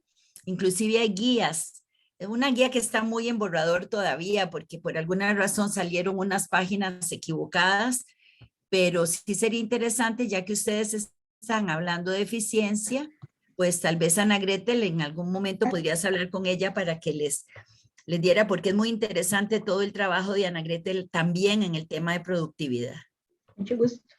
Inclusive hay guías, una guía que está muy en borrador todavía porque por alguna razón salieron unas páginas equivocadas, pero sí sería interesante, ya que ustedes están hablando de eficiencia, pues tal vez Ana Gretel en algún momento podrías hablar con ella para que les diera, porque es muy interesante todo el trabajo de Ana Gretel también en el tema de productividad. Mucho gusto.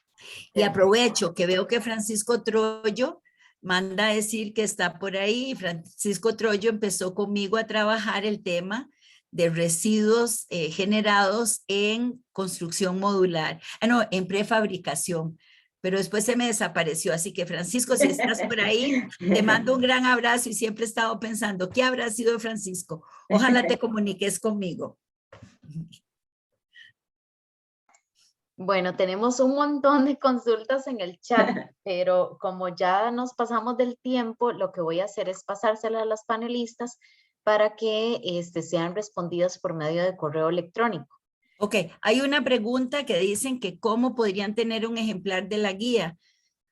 Y aprovecho que veo que Francisco Troyo manda a decir que está por ahí. Francisco Troyo empezó conmigo a trabajar el tema de residuos generados en construcción modular, no, en prefabricación. Pero después se me desapareció, así que Francisco, si estás por ahí, te mando un gran abrazo y siempre he estado pensando, ¿qué habrá sido de Francisco? Ojalá te comuniques conmigo. Bueno, tenemos un montón de consultas en el chat, pero como ya nos pasamos del tiempo, lo que voy a hacer es pasárselas a las panelistas para que sean respondidas por medio de correo electrónico. Ok, hay una pregunta que dicen que cómo podrían tener un ejemplar de la guía.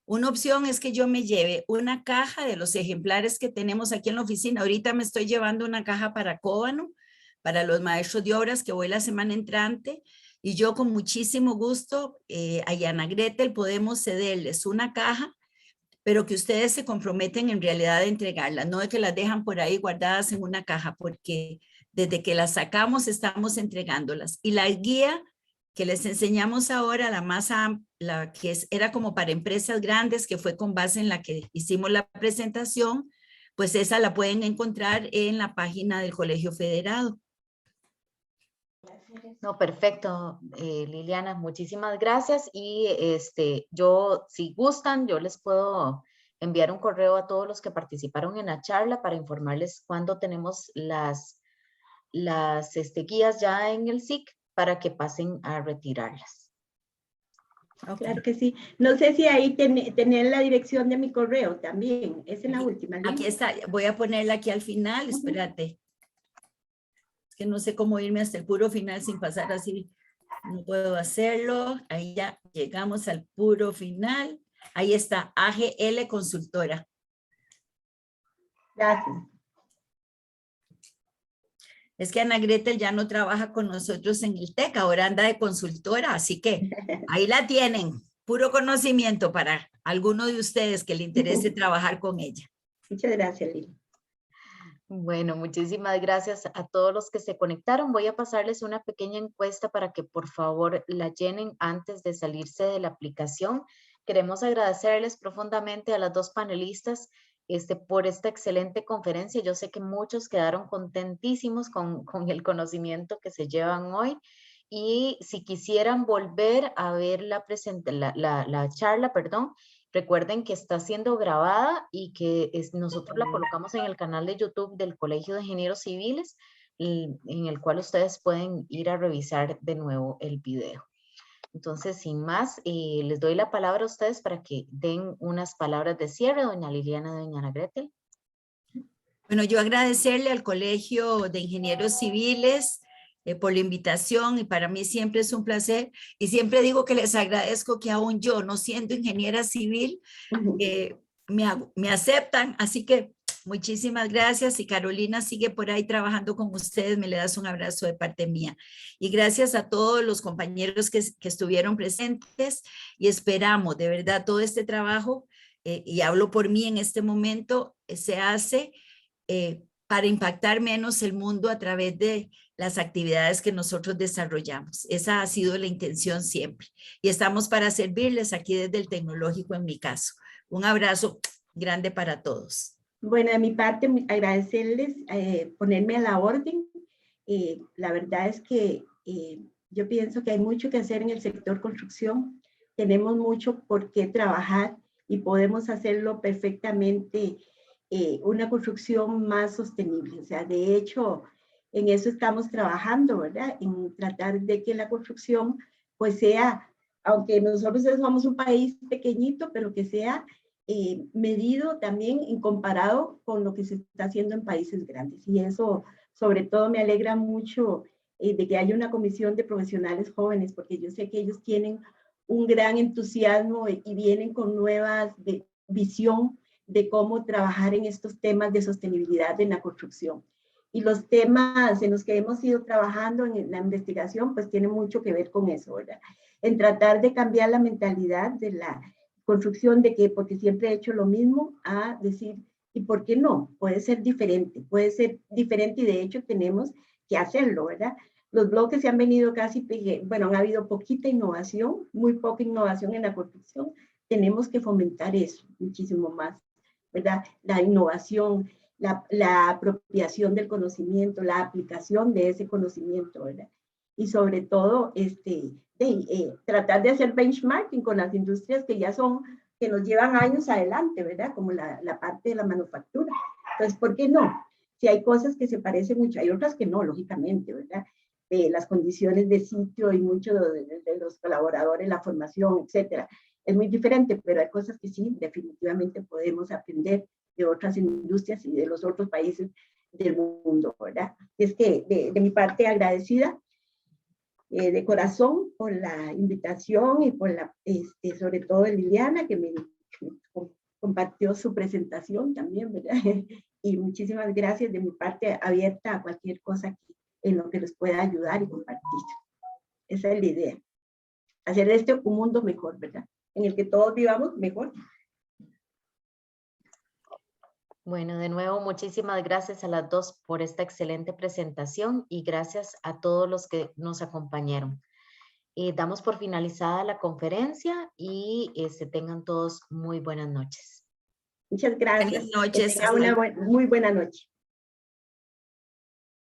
Una opción es que yo me lleve una caja de los ejemplares que tenemos aquí en la oficina. Ahorita me estoy llevando una caja para Cóbano, para los maestros de obras que voy la semana entrante. Y yo con muchísimo gusto a Yana Gretel podemos cederles una caja, pero que ustedes se comprometen en realidad a entregarlas, no de que las dejan por ahí guardadas en una caja, porque desde que las sacamos estamos entregándolas. Y la guía que les enseñamos ahora, la que era como para empresas grandes, que fue con base en la que hicimos la presentación, pues esa la pueden encontrar en la página del Colegio Federado. No, perfecto, Liliana, muchísimas gracias. Y yo, si gustan, yo les puedo enviar un correo a todos los que participaron en la charla para informarles cuándo tenemos las guías ya en el SIC para que pasen a retirarlas. Okay. Claro que sí. No sé si ahí tener la dirección de mi correo también. Es en la última. ¿Sí? Aquí está. Voy a ponerla aquí al final. Espérate. Es que no sé cómo irme hasta el puro final sin pasar así. No puedo hacerlo. Ahí ya llegamos al puro final. Ahí está. AGL Consultora. Gracias. Es que Ana Gretel ya no trabaja con nosotros en el TEC, ahora anda de consultora, así que ahí la tienen, puro conocimiento para alguno de ustedes que le interese trabajar con ella. Muchas gracias, Lili. Bueno, muchísimas gracias a todos los que se conectaron. Voy a pasarles una pequeña encuesta para que por favor la llenen antes de salirse de la aplicación. Queremos agradecerles profundamente a las dos panelistas por esta excelente conferencia. Yo sé que muchos quedaron contentísimos con el conocimiento que se llevan hoy. Y si quisieran volver a ver la charla, recuerden que está siendo grabada y que nosotros la colocamos en el canal de YouTube del Colegio de Ingenieros Civiles, en el cual ustedes pueden ir a revisar de nuevo el video. Entonces, sin más, les doy la palabra a ustedes para que den unas palabras de cierre, doña Liliana y doña Ana Gretel. Bueno, yo agradecerle al Colegio de Ingenieros Civiles por la invitación, y para mí siempre es un placer, y siempre digo que les agradezco que aún yo, no siendo ingeniera civil, me aceptan, así que muchísimas gracias. Y Carolina sigue por ahí trabajando con ustedes, me le das un abrazo de parte mía. Y gracias a todos los compañeros que estuvieron presentes, y esperamos de verdad todo este trabajo, y hablo por mí en este momento, se hace para impactar menos el mundo a través de las actividades que nosotros desarrollamos. Esa ha sido la intención siempre. Y estamos para servirles aquí desde el tecnológico en mi caso. Un abrazo grande para todos. Bueno, de mi parte, agradecerles, ponerme a la orden. La verdad es que yo pienso que hay mucho que hacer en el sector construcción. Tenemos mucho por qué trabajar y podemos hacerlo perfectamente, una construcción más sostenible. O sea, de hecho, en eso estamos trabajando, ¿verdad? En tratar de que la construcción pues sea, aunque nosotros somos un país pequeñito, pero que sea medido también en comparado con lo que se está haciendo en países grandes. Y eso, sobre todo, me alegra mucho de que haya una comisión de profesionales jóvenes, porque yo sé que ellos tienen un gran entusiasmo y vienen con nuevas visión de cómo trabajar en estos temas de sostenibilidad en la construcción. Y los temas en los que hemos ido trabajando en la investigación, pues tienen mucho que ver con eso, ¿verdad? En tratar de cambiar la mentalidad de la construcción, de que porque siempre he hecho lo mismo, a decir, ¿y por qué no? Puede ser diferente y de hecho tenemos que hacerlo, ¿verdad? Los bloques se han venido casi, bueno, han habido poquita innovación, muy poca innovación en la construcción. Tenemos que fomentar eso muchísimo más, ¿verdad? La innovación, la apropiación del conocimiento, la aplicación de ese conocimiento, ¿verdad? Y sobre todo, tratar de hacer benchmarking con las industrias que ya son, que nos llevan años adelante, ¿verdad? Como la parte de la manufactura. Entonces, ¿por qué no? Si hay cosas que se parecen mucho, hay otras que no, lógicamente, ¿verdad? Las condiciones de sitio y muchos de los colaboradores, la formación, etcétera. Es muy diferente, pero hay cosas que sí, definitivamente podemos aprender de otras industrias y de los otros países del mundo, ¿verdad? Es que de mi parte agradecida de corazón por la invitación y por sobre todo Liliana, que me compartió su presentación también, ¿verdad? Y muchísimas gracias de mi parte, abierta a cualquier cosa en lo que les pueda ayudar y compartir. Esa es la idea. Hacer de este un mundo mejor, ¿verdad? En el que todos vivamos mejor. Bueno, de nuevo, muchísimas gracias a las dos por esta excelente presentación y gracias a todos los que nos acompañaron. Damos por finalizada la conferencia y tengan todos muy buenas noches. Muchas gracias. Buenas noches. Que tengan una muy buena noche.